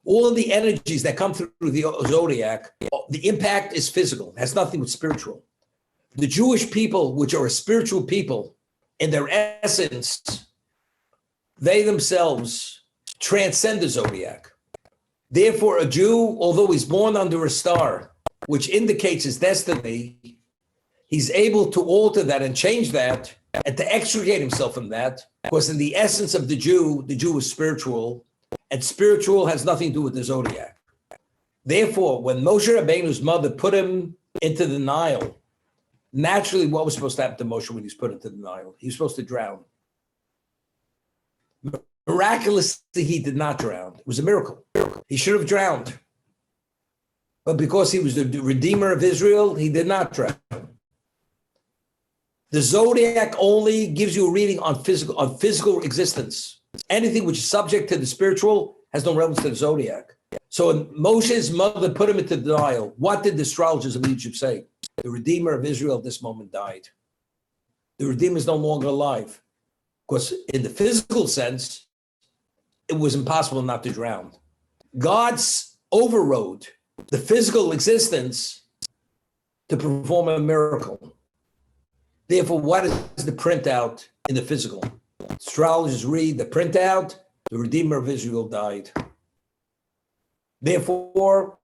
All of the energies that come through the zodiac, the impact is physical, it has nothing with spiritual. The Jewish people, which are a spiritual people, in their essence, they themselves transcend the zodiac. Therefore, a Jew, although he's born under a star, which indicates his destiny, he's able to alter that and change that and to extricate himself from that, because in the essence of the Jew is spiritual, and spiritual has nothing to do with the zodiac. Therefore, when Moshe Rabbeinu's mother put him into the Nile, naturally, what was supposed to happen to Moshe when he was put into the Nile? He was supposed to drown. Miraculously, he did not drown. It was a miracle. He should have drowned. But because he was the Redeemer of Israel, he did not drown. The zodiac only gives you a reading on physical existence. Anything which is subject to the spiritual has no relevance to the zodiac. So when Moshe's mother put him into the Nile, what did the astrologers of Egypt say? The Redeemer of Israel at this moment died. The Redeemer is no longer alive. Because in the physical sense, it was impossible not to drown. God's overrode the physical existence to perform a miracle. Therefore, what is the printout in the physical? Astrologers read the printout, the Redeemer of Israel died. Therefore,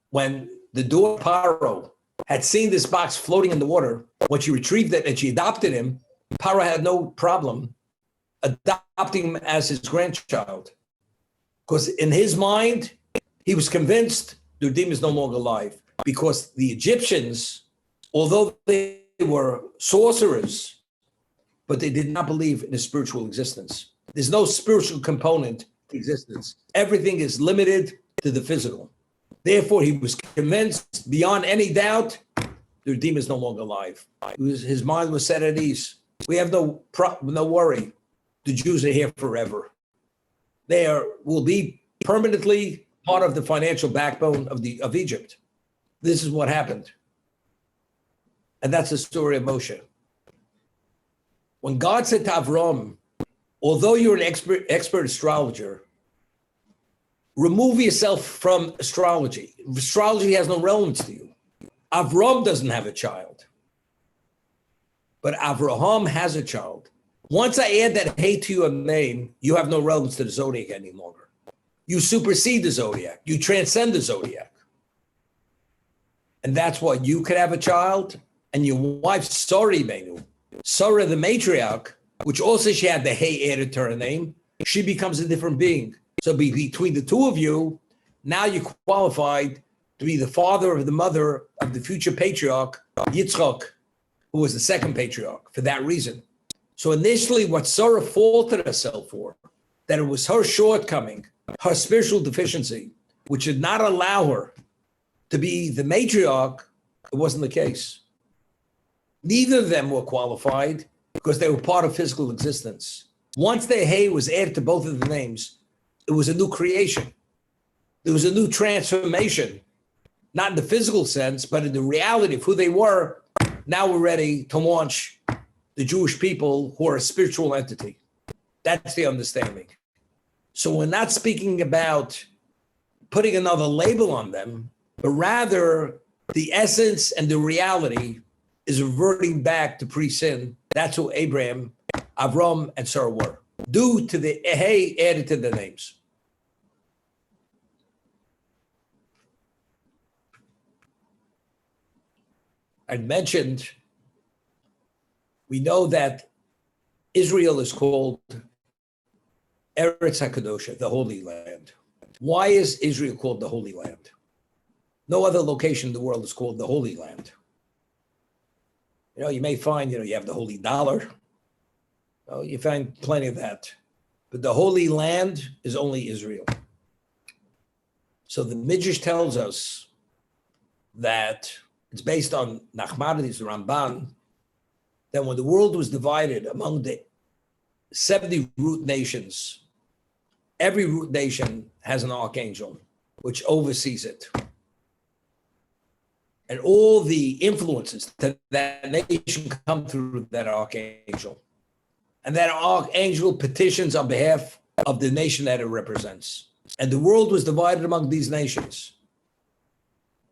when the daughter Paro had seen this box floating in the water, when she retrieved it and she adopted him, Paro had no problem adopting him as his grandchild. Because in his mind, he was convinced the Redeemer is no longer alive, because the Egyptians although they were sorcerers, but they did not believe in a spiritual existence. There's no spiritual component to existence. Everything is limited to the physical. Therefore, he was convinced beyond any doubt the Redeemer is no longer alive. His mind was set at ease. We have no worry. The Jews are here forever. They will be permanently part of the financial backbone of Egypt. This is what happened. And that's the story of Moshe. When God said to Avram, although you're an expert astrologer, remove yourself from astrology. Astrology has no relevance to you. Avram doesn't have a child, but Avraham has a child. Once I add that hey to your name, you have no relevance to the zodiac any longer. You supersede the zodiac. You transcend the zodiac. And that's why you could have a child, and your wife, Sarah Menu, Sarah the matriarch, which also she had the hey added to her name, she becomes a different being. So between the two of you, now you're qualified to be the father of the mother of the future patriarch, Yitzchak, who was the second patriarch for that reason. So initially what Sarah faulted herself for, that it was her shortcoming, her spiritual deficiency, which did not allow her to be the matriarch, it wasn't the case. Neither of them were qualified because they were part of physical existence. Once their hey was added to both of the names, it was a new creation. There was a new transformation, not in the physical sense, but in the reality of who they were. Now we're ready to launch the Jewish people who are a spiritual entity. That's the understanding. So we're not speaking about putting another label on them, but rather the essence and the reality is reverting back to pre-sin. That's who Abraham, Avram, and Sarah were, due to the hey added to the names. I mentioned, we know that Israel is called Eretz HaKadosh, the Holy Land. Why is Israel called the Holy Land? No other location in the world is called the Holy Land. You know, you may find, you have the Holy Dollar. Oh, you find plenty of that. But the Holy Land is only Israel. So the Midrash tells us that it's based on Nachmanides, the Ramban, that when the world was divided among the 70 root nations, every root nation has an archangel which oversees it. And all the influences that that nation come through that archangel. And that archangel petitions on behalf of the nation that it represents. And the world was divided among these nations.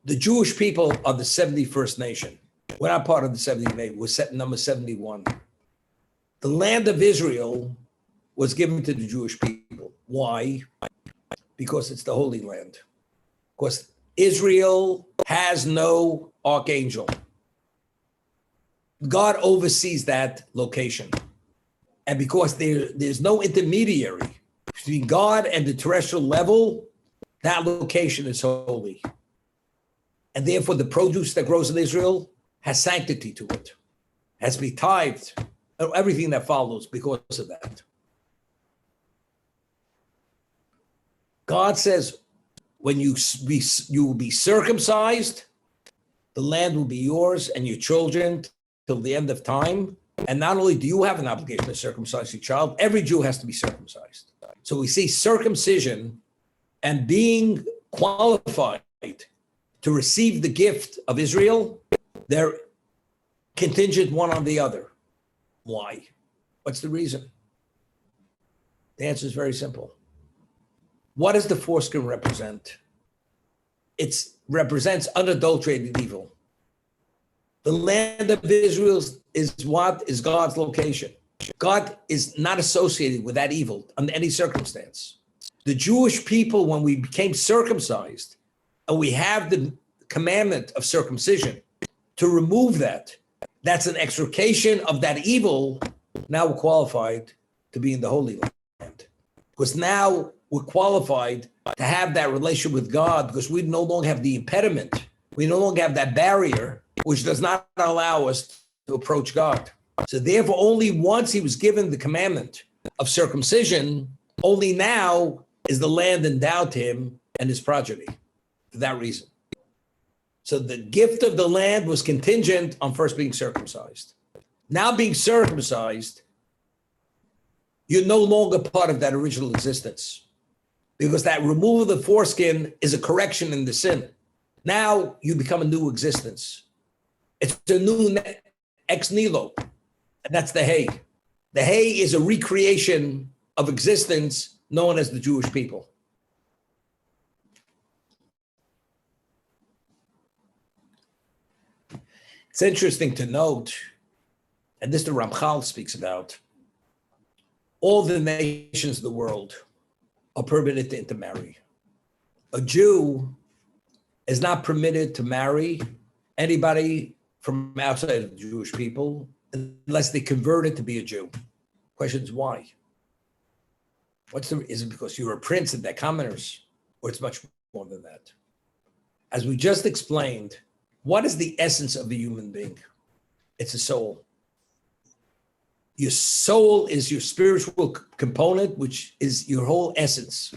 The Jewish people are the 71st nation. We're not part of the 70th, we're set number 71. The land of Israel was given to the Jewish people. Why? Because it's the Holy Land. Because Israel has no archangel. God oversees that location. And because there's no intermediary between God and the terrestrial level, that location is holy. And therefore, the produce that grows in Israel has sanctity to it, has to be tithed, everything that follows because of that. God says, when you will be circumcised, the land will be yours and your children till the end of time. And not only do you have an obligation to circumcise your child, every Jew has to be circumcised. So we see circumcision and being qualified to receive the gift of Israel, they're contingent one on the other. Why? What's the reason? The answer is very simple. What does the foreskin represent? It represents unadulterated evil. The land of Israel is what is God's location. God is not associated with that evil under any circumstance. The Jewish people, when we became circumcised, and we have the commandment of circumcision to remove that, that's an extrication of that evil. Now we're qualified to be in the Holy Land. Because now we're qualified to have that relationship with God because we no longer have the impediment We no longer have that barrier, which does not allow us to approach God. So therefore, only once he was given the commandment of circumcision, only now is the land endowed to him and his progeny, for that reason. So the gift of the land was contingent on first being circumcised. Now being circumcised, you're no longer part of that original existence, because that removal of the foreskin is a correction in the sin. Now you become a new existence. It's a new ex nihilo, and that's the hay. The hay is a recreation of existence known as the Jewish people. It's interesting to note, and this the Ramchal speaks about, all the nations of the world are permitted to intermarry. A Jew is not permitted to marry anybody from outside of the Jewish people unless they converted to be a Jew. Question is why? Is it because you're a prince and they're commoners, or it's much more than that? As we just explained, what is the essence of a human being? It's a soul. Your soul is your spiritual component, which is your whole essence.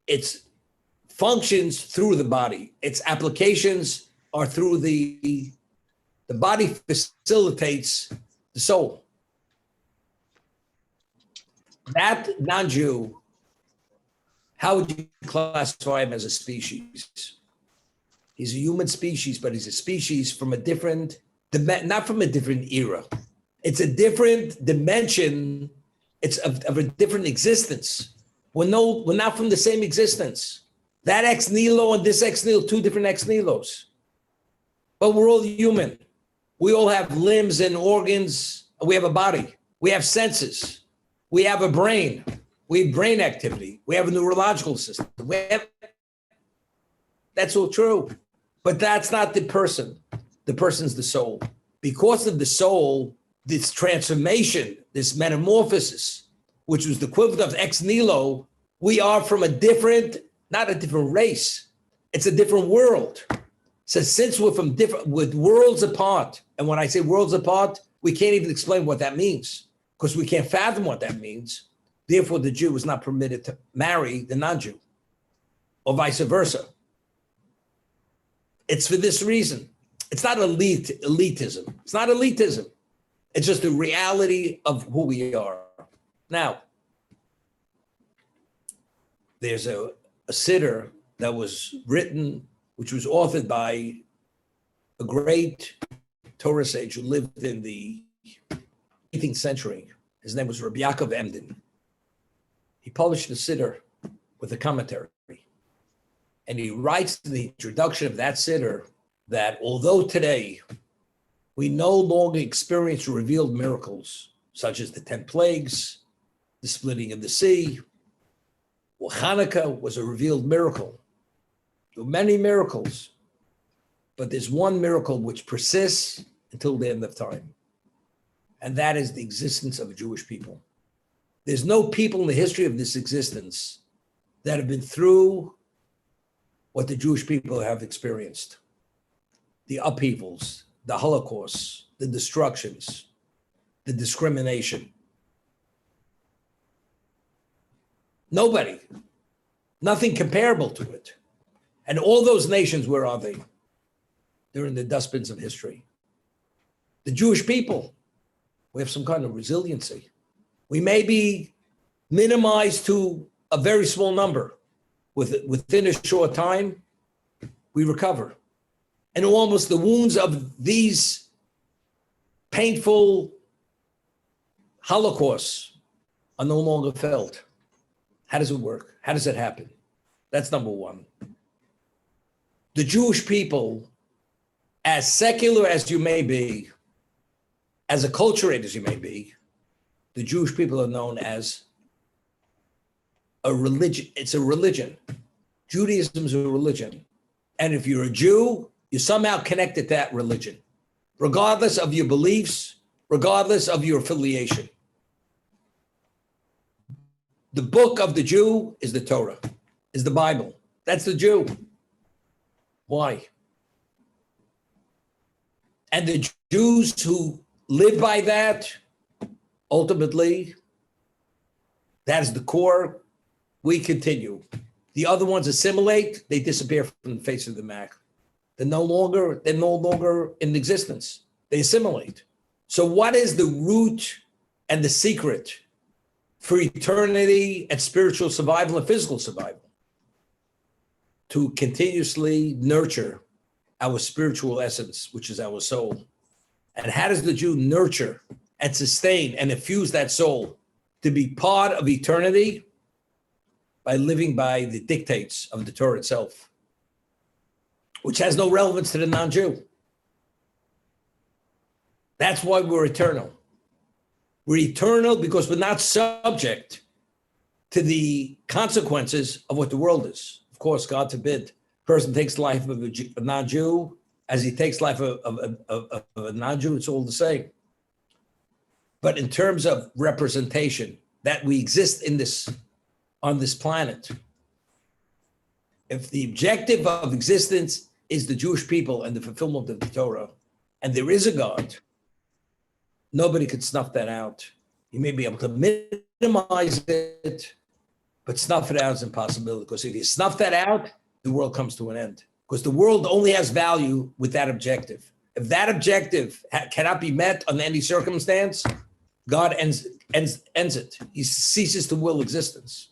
It functions through the body. Its applications are through the body facilitates the soul. That non-Jew, how would you classify him as a species? He's a human species, but he's a species from a different, not from a different era. It's a different dimension. It's of a different existence. We're not from the same existence. That ex nihilo and this ex nihilo, two different ex nihilos. But we're all human. We all have limbs and organs. We have a body. We have senses. We have a brain. We have brain activity. We have a neurological system. That's all true. But that's not the person. The person's the soul. Because of the soul, this transformation, this metamorphosis, which was the equivalent of ex nihilo, we are from a different, not a different race. It's a different world. So since we're from different, with worlds apart, and when I say worlds apart, we can't even explain what that means because we can't fathom what that means. Therefore, the Jew is not permitted to marry the non-Jew or vice versa. It's for this reason. It's not elitism. It's not elitism. It's just the reality of who we are. Now, there's a siddur that was written, which was authored by a great Torah sage who lived in the 18th century. His name was Rabbi Yaakov Emden. He published a siddur with a commentary. And he writes in the introduction of that siddur that although today we no longer experience revealed miracles, such as the 10 plagues, the splitting of the sea, well, Hanukkah was a revealed miracle. There were many miracles, but there's one miracle which persists until the end of time. And that is the existence of a Jewish people. There's no people in the history of this existence that have been through what the Jewish people have experienced. The upheavals, the Holocaust, the destructions, the discrimination. Nobody, nothing comparable to it. And all those nations, where are they? They're in the dustbins of history. The Jewish people, we have some kind of resiliency. We may be minimized to a very small number. Within a short time, we recover. And almost the wounds of these painful Holocausts are no longer felt. How does it work? How does it happen? That's number one. The Jewish people, as secular as you may be, as acculturated as you may be, the Jewish people are known as a religion. It's a religion. Judaism is a religion. And if you're a Jew, you're somehow connected to that religion, regardless of your beliefs, regardless of your affiliation. The book of the Jew is the Torah, is the Bible. That's the Jew. Why? And the Jews who live by that, ultimately, that's the core. We continue. The other ones assimilate, they disappear from the face of the map. They're no longer in existence. They assimilate. So what is the root and the secret for eternity and spiritual survival and physical survival? To continuously nurture our spiritual essence, which is our soul. And how does the Jew nurture and sustain and infuse that soul to be part of eternity? By living by the dictates of the Torah itself, which has no relevance to the non-Jew. That's why we're eternal. We're eternal because we're not subject to the consequences of what the world is. Of course, God forbid, a person takes the life of a non-Jew as he takes life of a non-Jew, it's all the same. But in terms of representation, that we exist on this planet, if the objective of existence is the Jewish people and the fulfillment of the Torah, and there is a God, nobody could snuff that out. You may be able to minimize it, but snuff it out is impossible, because if you snuff that out, the world comes to an end. Because the world only has value with that objective. If that objective cannot be met under any circumstance, God ends it. He ceases to will existence.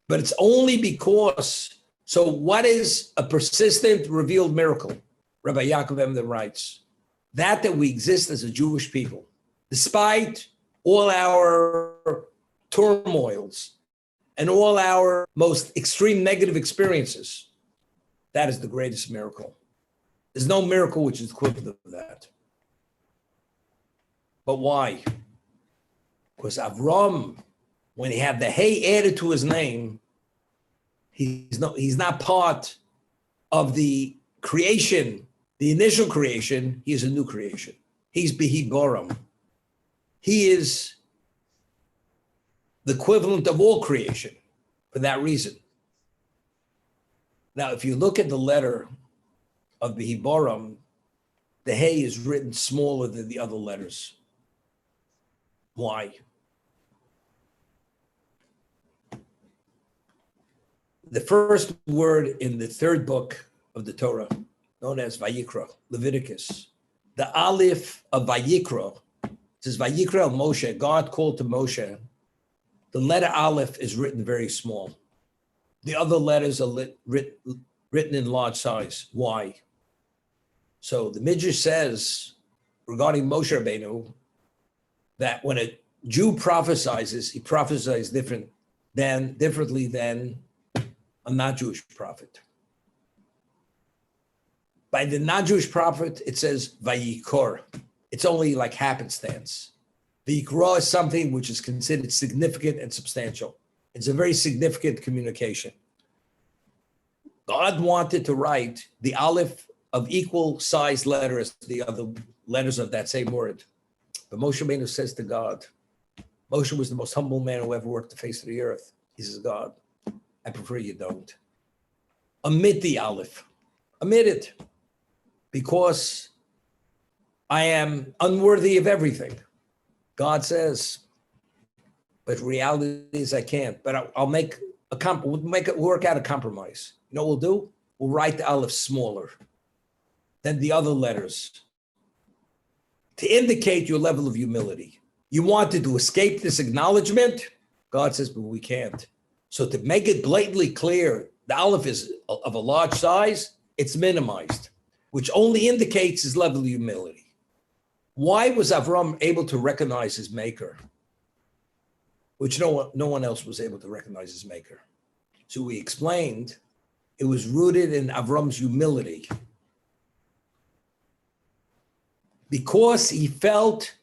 But it's only because, so what is a persistent revealed miracle? Rabbi Yaakov Emden writes, that we exist as a Jewish people, despite all our turmoils and all our most extreme negative experiences, that is the greatest miracle. There's no miracle which is equivalent to that. But why? Because Avram, when he had the hay added to his name, he's not part of the creation, the initial creation. He is a new creation. He's Behi Boram. He is the equivalent of all creation for that reason. Now, if you look at the letter of Behi Boram, the hay is written smaller than the other letters. Why? The first word in the third book of the Torah, known as Vayikra, Leviticus, the Aleph of Vayikra, says Vayikra of Moshe, God called to Moshe. The letter Aleph is written very small. The other letters are written in large size. Why? So the Midrash says regarding Moshe Rabbeinu that when a Jew prophesizes, he prophesies differently than a non-Jewish prophet. By the non-Jewish prophet, it says Vayikor. It's only like happenstance. Vayikra is something which is considered significant and substantial. It's a very significant communication. God wanted to write the Aleph of equal sized letters to the other letters of that same word. But Moshe Rabbeinu says to God, Moshe was the most humble man who ever walked the face of the earth. He says, God, I prefer you don't. Omit the Aleph. Omit it. Because I am unworthy of everything. God says, but reality is I can't. But I'll work out a compromise. You know what we'll do? We'll write the Aleph smaller than the other letters to indicate your level of humility. You wanted to escape this acknowledgement? God says, but we can't. So to make it blatantly clear, the Aleph is of a large size, it's minimized, which only indicates his level of humility. Why was Avram able to recognize his maker, which no one else was able to recognize his maker? So we explained it was rooted in Avram's humility, because he felt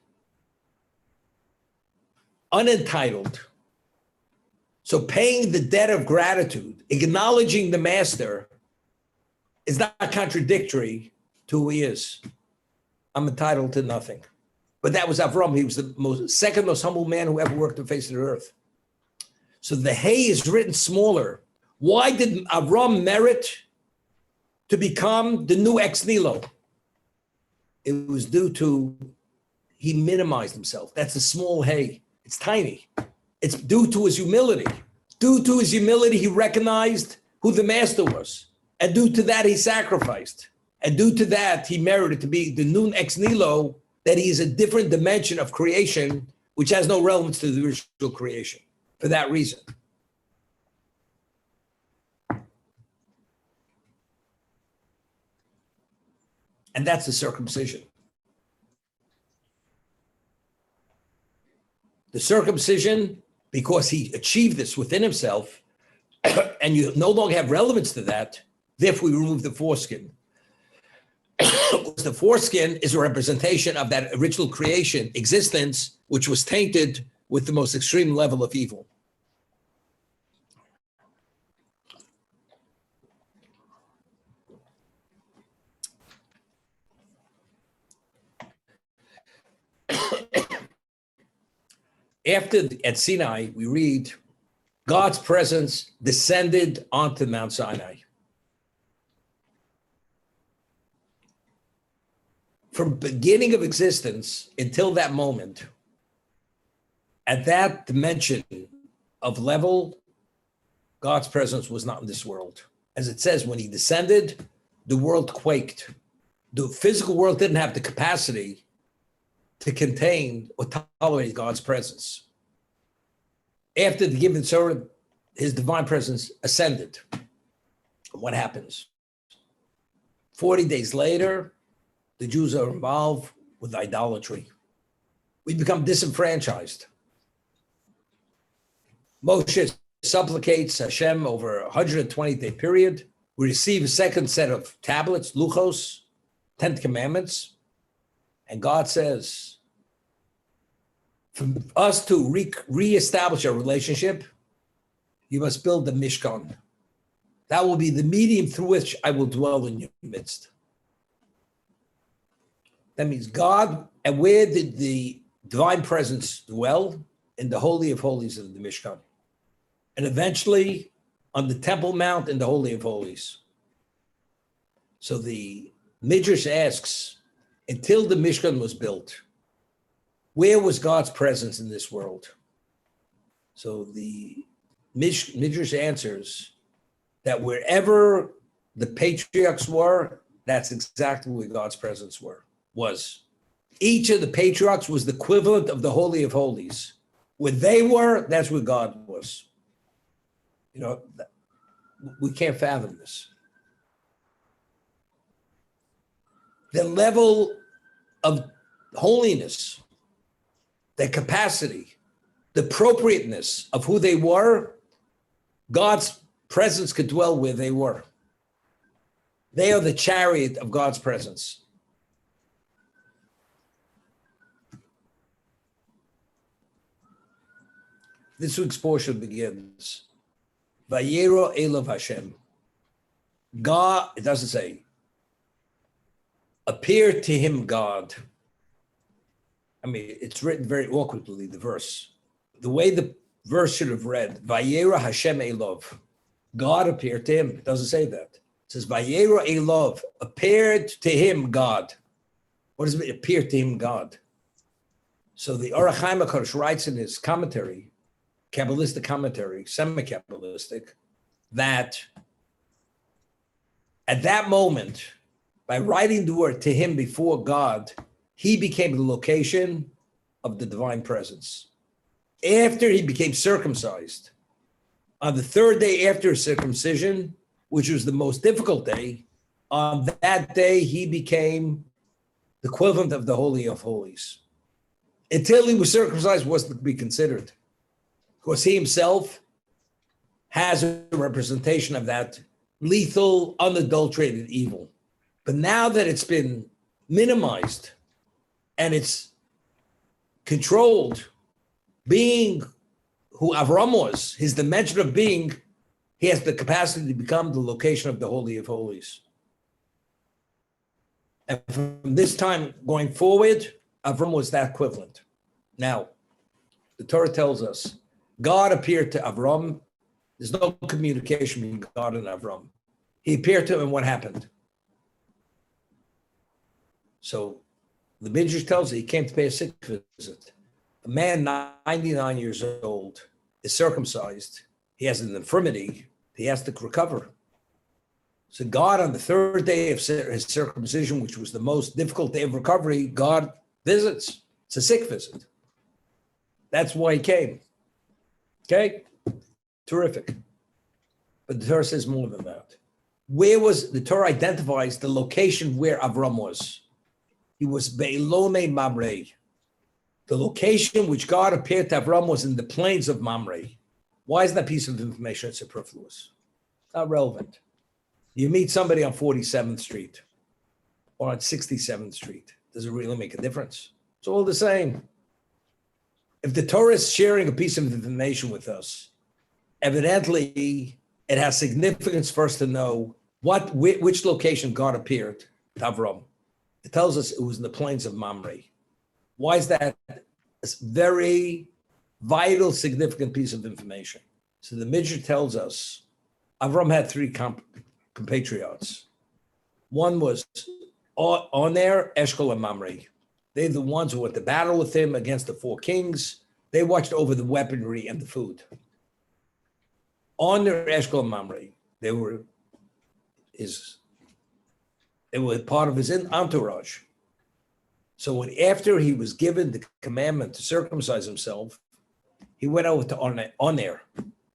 unentitled. So paying the debt of gratitude, acknowledging the master, is not contradictory to who he is. I'm entitled to nothing. But that was Avram. He was the second most humble man who ever worked the face of the earth. So the hay is written smaller. Why did Avram merit to become the new ex nihilo. It was due to, he minimized himself. That's a small hay. It's tiny. It's due to his humility. Due to his humility, he recognized who the master was. And due to that, he sacrificed. And due to that, he merited to be the nun ex nihilo, that he is a different dimension of creation, which has no relevance to the original creation, for that reason. And that's the circumcision. The circumcision, because he achieved this within himself, and you no longer have relevance to that, therefore we remove the foreskin. The foreskin is a representation of that original creation, existence, which was tainted with the most extreme level of evil. At Sinai, we read, God's presence descended onto Mount Sinai. From beginning of existence until that moment, at that dimension of level, God's presence was not in this world. As it says, when he descended, the world quaked. The physical world didn't have the capacity to contain or tolerate God's presence. After the given Torah, his divine presence ascended. What happens? 40 days later, the Jews are involved with idolatry. We become disenfranchised. Moshe supplicates Hashem over a 120-day period. We receive a second set of tablets, luchos, 10 commandments. And God says, for us to reestablish a relationship, you must build the Mishkan. That will be the medium through which I will dwell in your midst. That means God, and where did the divine presence dwell? In the Holy of Holies of the Mishkan. And eventually on the Temple Mount in the Holy of Holies. So the Midrash asks, until the Mishkan was built, where was God's presence in this world? So the Midrash answers that wherever the patriarchs were, that's exactly where God's presence was. Each of the patriarchs was the equivalent of the Holy of Holies. Where they were, that's where God was. You know, we can't fathom this. The level of holiness, the capacity, the appropriateness of who they were, God's presence could dwell where they were. They are the chariot of God's presence. This week's portion begins, Vayero Elav Hashem. God, it doesn't say, appeared to him God. I mean, it's written very awkwardly, the verse. The way the verse should have read, Vayera Hashem Elav. God appeared to him. It doesn't say that. It says, Vayera Elav, appeared to him God. What does it mean, appeared to him God? So the Orach Chaim HaKadosh writes in his commentary, Kabbalistic commentary, semi-Kabbalistic, that at that moment, by writing the word to him before God, he became the location of the divine presence. After he became circumcised, on the third day after circumcision, which was the most difficult day, on that day, he became the equivalent of the Holy of Holies. Until he was circumcised, wasn't to be considered. Because he himself has a representation of that lethal, unadulterated evil. But now that it's been minimized and it's controlled, being who Avram was, his dimension of being, he has the capacity to become the location of the Holy of Holies. And from this time going forward, Avram was that equivalent. Now, the Torah tells us, God appeared to Avram. There's no communication between God and Avram. He appeared to him, and what happened? So the Midrash tells you he came to pay a sick visit. A man 99 years old is circumcised. He has an infirmity. He has to recover. So God, on the third day of his circumcision, which was the most difficult day of recovery, God visits. It's a sick visit. That's why he came. Okay? Terrific. But the Torah says more than that. The Torah identifies the location where Avram was. He was Be'elome Mamre. The location which God appeared to Avram was in the plains of Mamre. Why is that piece of information superfluous? It's not relevant. You meet somebody on 47th Street or on 67th Street. Does it really make a difference? It's all the same. If the Torah is sharing a piece of information with us, evidently it has significance for us to know which location God appeared to Avram. It tells us it was in the plains of Mamre. Why is that? It's very vital, significant piece of information. So the Midrash tells us Avram had three compatriots. One was Oner, Eshkol, and Mamre. They're the ones who went to battle with him against the four kings. They watched over the weaponry and the food. Oner, Eshkol, and Mamre, they were part of his entourage. So after he was given the commandment to circumcise himself, he went over to Oner.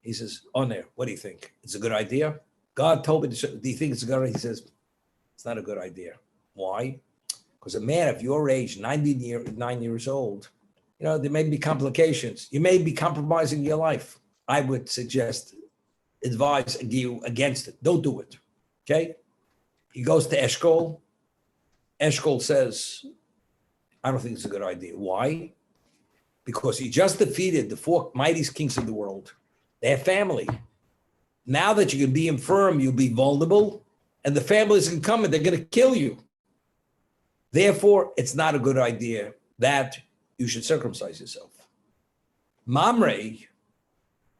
He says, Oner, what do you think? It's a good idea? God told me to, do you think it's a good idea? He says, it's not a good idea. Why? Because a man of your age, 99 years old, there may be complications. You may be compromising your life. I would advise you against it. Don't do it. Okay? He goes to Eshkol. Eshkol says, I don't think it's a good idea. Why? Because he just defeated the four mightiest kings of the world. They have family. Now that you can be infirm, you'll be vulnerable, and the families can come and they're going to kill you. Therefore, it's not a good idea that you should circumcise yourself. Mamre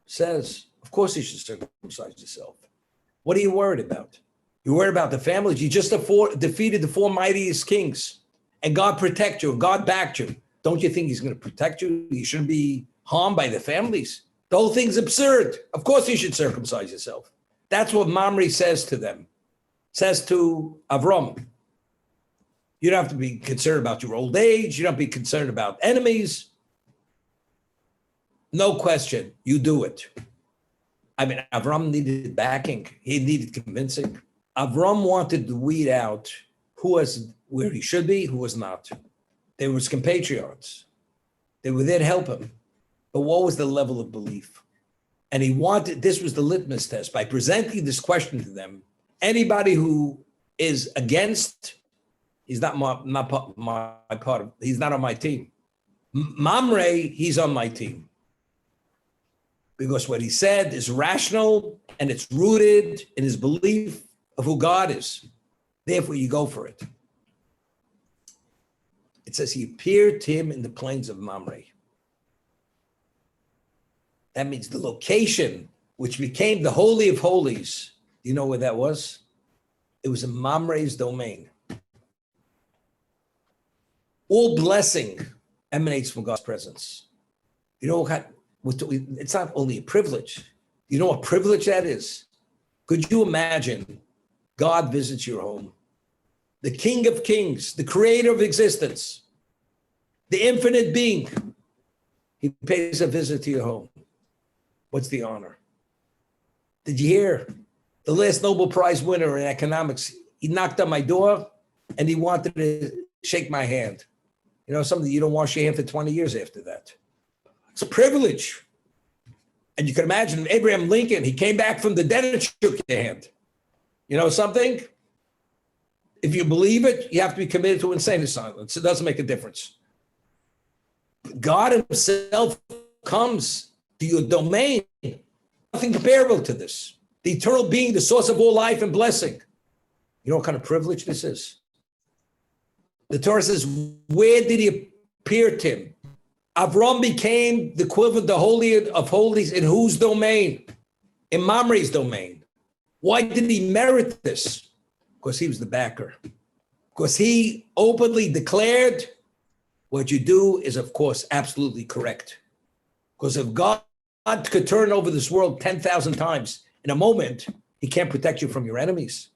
says, of course you should circumcise yourself. What are you worried about? You're worried about the families. You just defeated the four mightiest kings, and God protect you, God backed you. Don't you think he's going to protect you? You shouldn't be harmed by the families. The whole thing's absurd. Of course you should circumcise yourself. That's what Mamre says to them, says to Avram. You don't have to be concerned about your old age. You don't have to be concerned about enemies. No question, you do it. I mean, Avram needed backing. He needed convincing. Avram wanted to weed out who was where he should be, who was not. They were his compatriots. They were there to help him. But what was the level of belief? And this was the litmus test. By presenting this question to them, anybody who is against, he's not he's not on my team. Mamre, he's on my team. Because what he said is rational and it's rooted in his belief of who God is. Therefore, you go for it. It says he appeared to him in the plains of Mamre. That means the location which became the Holy of Holies. Do you know where that was? It was in Mamre's domain. All blessing emanates from God's presence. You know it's not only a privilege. You know what privilege that is? Could you imagine God visits your home? The King of Kings, the creator of existence, the infinite being, he pays a visit to your home. What's the honor? Did you hear? The last Nobel Prize winner in economics, he knocked on my door and he wanted to shake my hand. You know, something you don't wash your hand for 20 years after that. It's a privilege. And you can imagine Abraham Lincoln, he came back from the dead and shook your hand. You know something? If you believe it, you have to be committed to insane asylum. It doesn't make a difference. God himself comes to your domain. Nothing comparable to this. The eternal being, the source of all life and blessing. You know what kind of privilege this is? The Torah says, where did he appear to him? Avram became the equivalent, the Holy of Holies, in whose domain? In Mamre's domain. Why did he merit this? Because he was the backer. Because he openly declared what you do is, of course, absolutely correct. Because if God could turn over this world 10,000 times in a moment, he can't protect you from your enemies.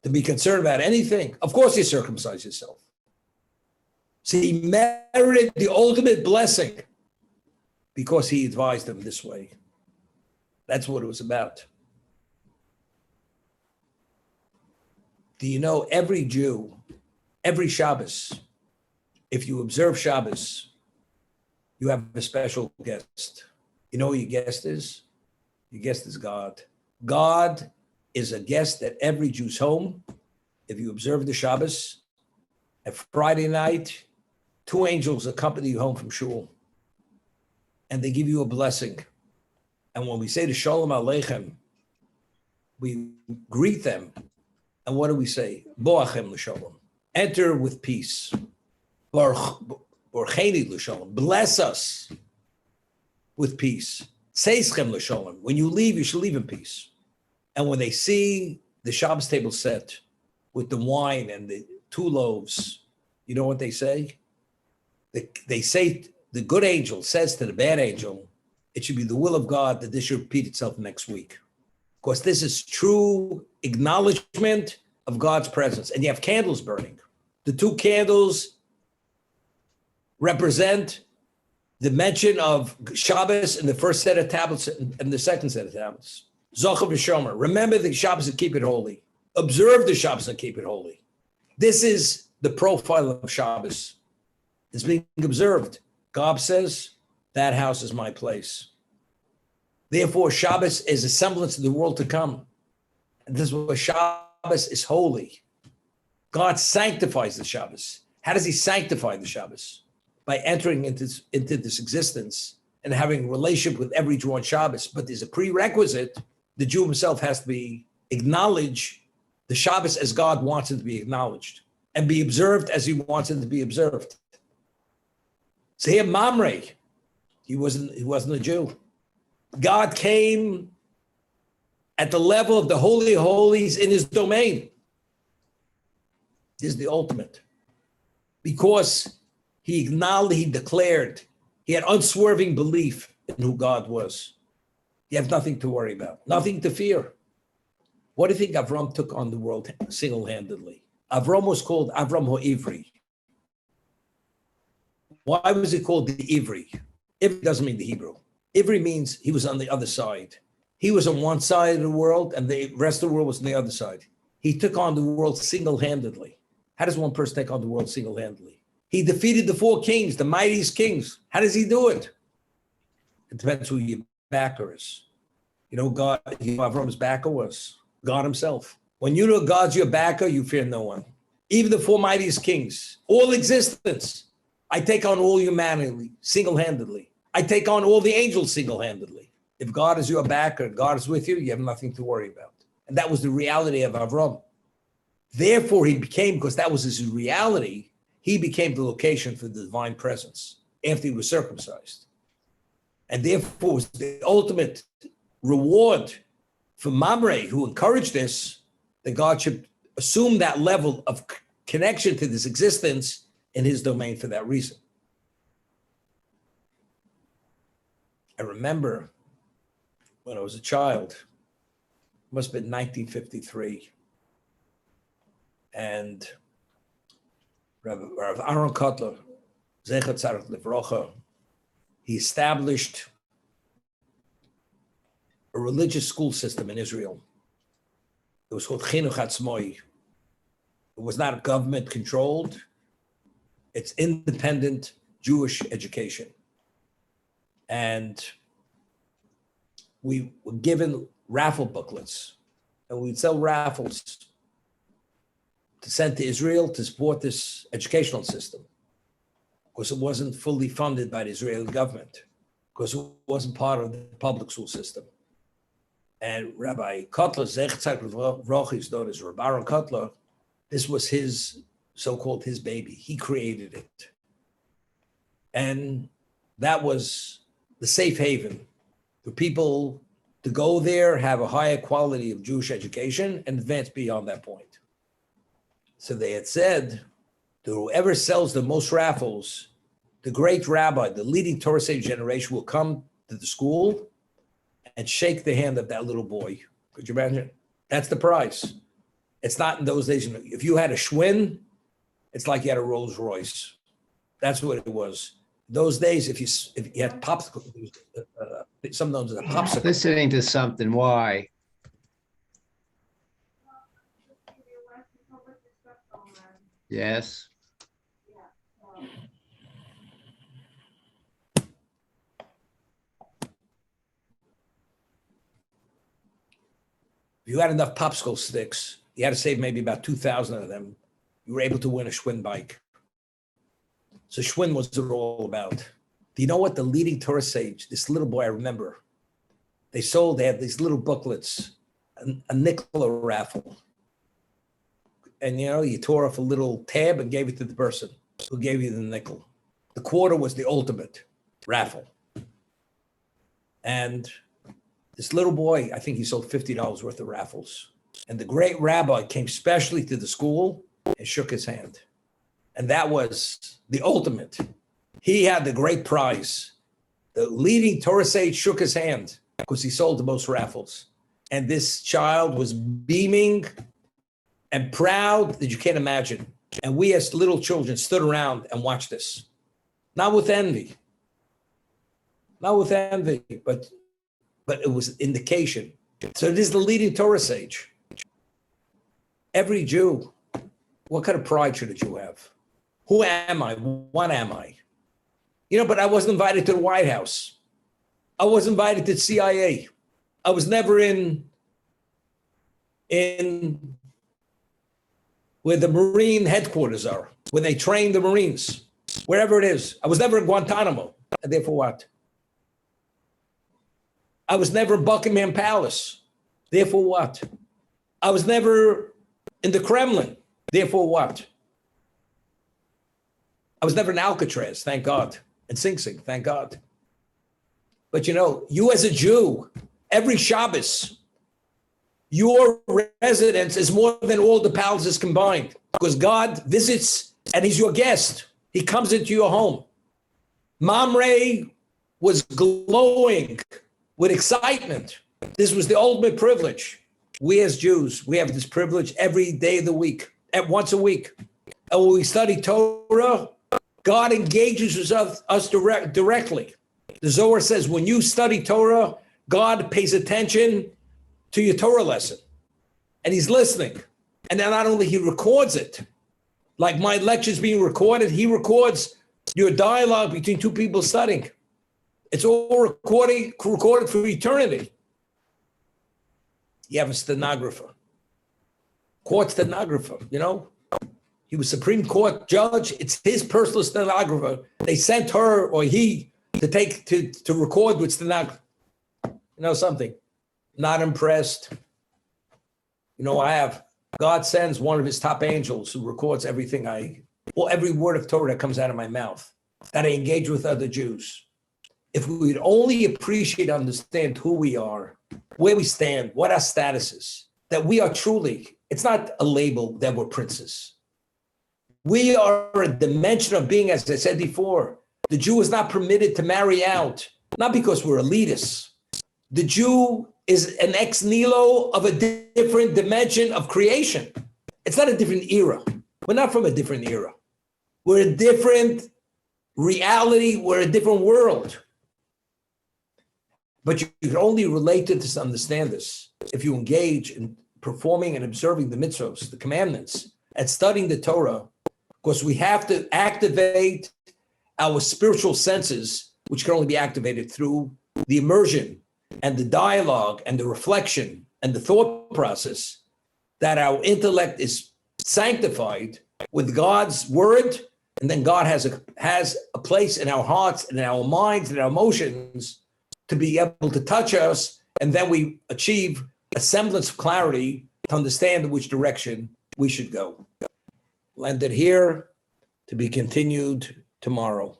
To be concerned about anything, of course you circumcise yourself. So he merited the ultimate blessing because he advised them this way. That's what it was about. Do you know every Jew, every Shabbos, if you observe Shabbos, you have a special guest. You know who your guest is? Your guest is God. God is a guest at every Jew's home. If you observe the Shabbos, at Friday night, 2 angels accompany you home from shul, and they give you a blessing. And when we say the Shalom Aleichem, we greet them. And what do we say? Boachem l'shalom. Enter with peace. Borcheni l'shalom. Bless us with peace. Seischem l'shalom. When you leave, you should leave in peace. And when they see the Shabbos table set with the wine and the 2 loaves, you know what they say? They say, the good angel says to the bad angel, it should be the will of God that this should repeat itself next week. Because this is true acknowledgement of God's presence. And you have candles burning. The 2 candles represent the mention of Shabbos in the first set of tablets and the second set of tablets. Zochav v'shomer. Remember the Shabbos and keep it holy. Observe the Shabbos and keep it holy. This is the profile of Shabbos. It's being observed. God says, that house is my place. Therefore, Shabbos is a semblance of the world to come. And this is why Shabbos is holy. God sanctifies the Shabbos. How does he sanctify the Shabbos? By entering into this existence and having a relationship with every Jew on Shabbos. But there's a prerequisite. The Jew himself has to acknowledge the Shabbos as God wants it to be acknowledged and be observed as he wants it to be observed. So here, Mamre, he wasn't a Jew. God came at the level of the Holy of Holies in his domain. This is the ultimate. Because he acknowledged, he declared, he had unswerving belief in who God was. He has nothing to worry about, nothing to fear. What do you think Avram took on the world single-handedly? Avram was called Avram Ho'ivri. Why was he called the Ivri? Ivri doesn't mean the Hebrew. Ivri means he was on the other side. He was on one side of the world and the rest of the world was on the other side. He took on the world single-handedly. How does one person take on the world single-handedly? He defeated the 4 kings, the mightiest kings. How does he do it? It depends who your backer is. You know, God, Avram's backer was God himself. When you know God's your backer, you fear no one. Even the 4 mightiest kings, all existence. I take on all humanity single-handedly. I take on all the angels single-handedly. If God is your backer, God is with you, you have nothing to worry about. And that was the reality of Avram. Therefore, he became, because that was his reality, he became the location for the divine presence after he was circumcised. And therefore, was the ultimate reward for Mamre, who encouraged this, that God should assume that level of connection to this existence in his domain for that reason. I remember when I was a child, it must have been 1953, and Rav Aaron Kotler, Zecher Tzarech Livrocha, he established a religious school system in Israel. It was called Chinuch Atzmoi. It was not government controlled. It's independent Jewish education. And we were given raffle booklets, and we'd sell raffles to send to Israel to support this educational system, because it wasn't fully funded by the Israeli government, because it wasn't part of the public school system. And Rabbi Kotler, Zecher Tzarech Livrocha, is known as Rabbi Aaron Kotler. This was his, so-called his baby. He created it. And that was the safe haven for people to go there, have a higher quality of Jewish education, and advance beyond that point. So they had said, whoever sells the most raffles, the great rabbi, the leading Torah sage generation, will come to the school and shake the hand of that little boy. Could you imagine? That's the price. It's not in those days. If you had a Schwinn, it's like you had a Rolls Royce. That's what it was. Those days, if you had popsicle, sometimes a popsicle. Listening to something, why? Yes. If you had enough popsicle sticks, you had to save maybe about 2,000 of them. You were able to win a Schwinn bike. So Schwinn was it all about. Do you know what the leading Torah sage, this little boy, I remember, they had these little booklets, a nickel raffle. And you tore off a little tab and gave it to the person who gave you the nickel. The quarter was the ultimate raffle. And this little boy, I think he sold $50 worth of raffles. And the great rabbi came specially to the school and shook his hand. And that was the ultimate. He had the great prize. The leading Torah sage shook his hand because he sold the most raffles. And this child was beaming and proud that you can't imagine. And we as little children stood around and watched this. Not with envy. Not with envy, but it was indication. So it is the leading Torah sage. Every Jew, what kind of pride should a Jew have? Who am I? What am I? But I wasn't invited to the White House. I was invited to the CIA. I was never in where the Marine headquarters are, where they train the Marines, wherever it is. I was never in Guantanamo. And therefore what? I was never in Buckingham Palace. Therefore what? I was never in the Kremlin. Therefore what? I was never in Alcatraz, thank God. And Sing Sing, thank God. But you as a Jew, every Shabbos, your residence is more than all the palaces combined because God visits and he's your guest. He comes into your home. Mamre was glowing with excitement. This was the ultimate privilege. We as Jews, we have this privilege every day of the week, once a week. And when we study Torah, God engages with us directly. The Zohar says when you study Torah, God pays attention to your Torah lesson. And he's listening. And then not only he records it, like my lecture's being recorded, he records your dialogue between two people studying. It's all recorded for eternity. You have a stenographer, court stenographer, He was Supreme Court judge. It's his personal stenographer. They sent her or he to record with stenographer. Something. Not impressed. God sends one of his top angels who records everything every word of Torah that comes out of my mouth, that I engage with other Jews. If we would only appreciate, understand who we are, where we stand, what our status is, that we are truly, it's not a label that we're princes. We are a dimension of being, as I said before. The Jew is not permitted to marry out, not because we're elitists. The Jew is an ex nihilo of a different dimension of creation. It's not a different era. We're not from a different era. We're a different reality. We're a different world. But you can only relate to this, understand this, if you engage in performing and observing the mitzvos, the commandments, and studying the Torah, because we have to activate our spiritual senses, which can only be activated through the immersion and the dialogue and the reflection and the thought process, that our intellect is sanctified with God's word, and then God has a place in our hearts and in our minds and our emotions to be able to touch us, and then we achieve a semblance of clarity to understand which direction we should go. We'll end it here, to be continued tomorrow.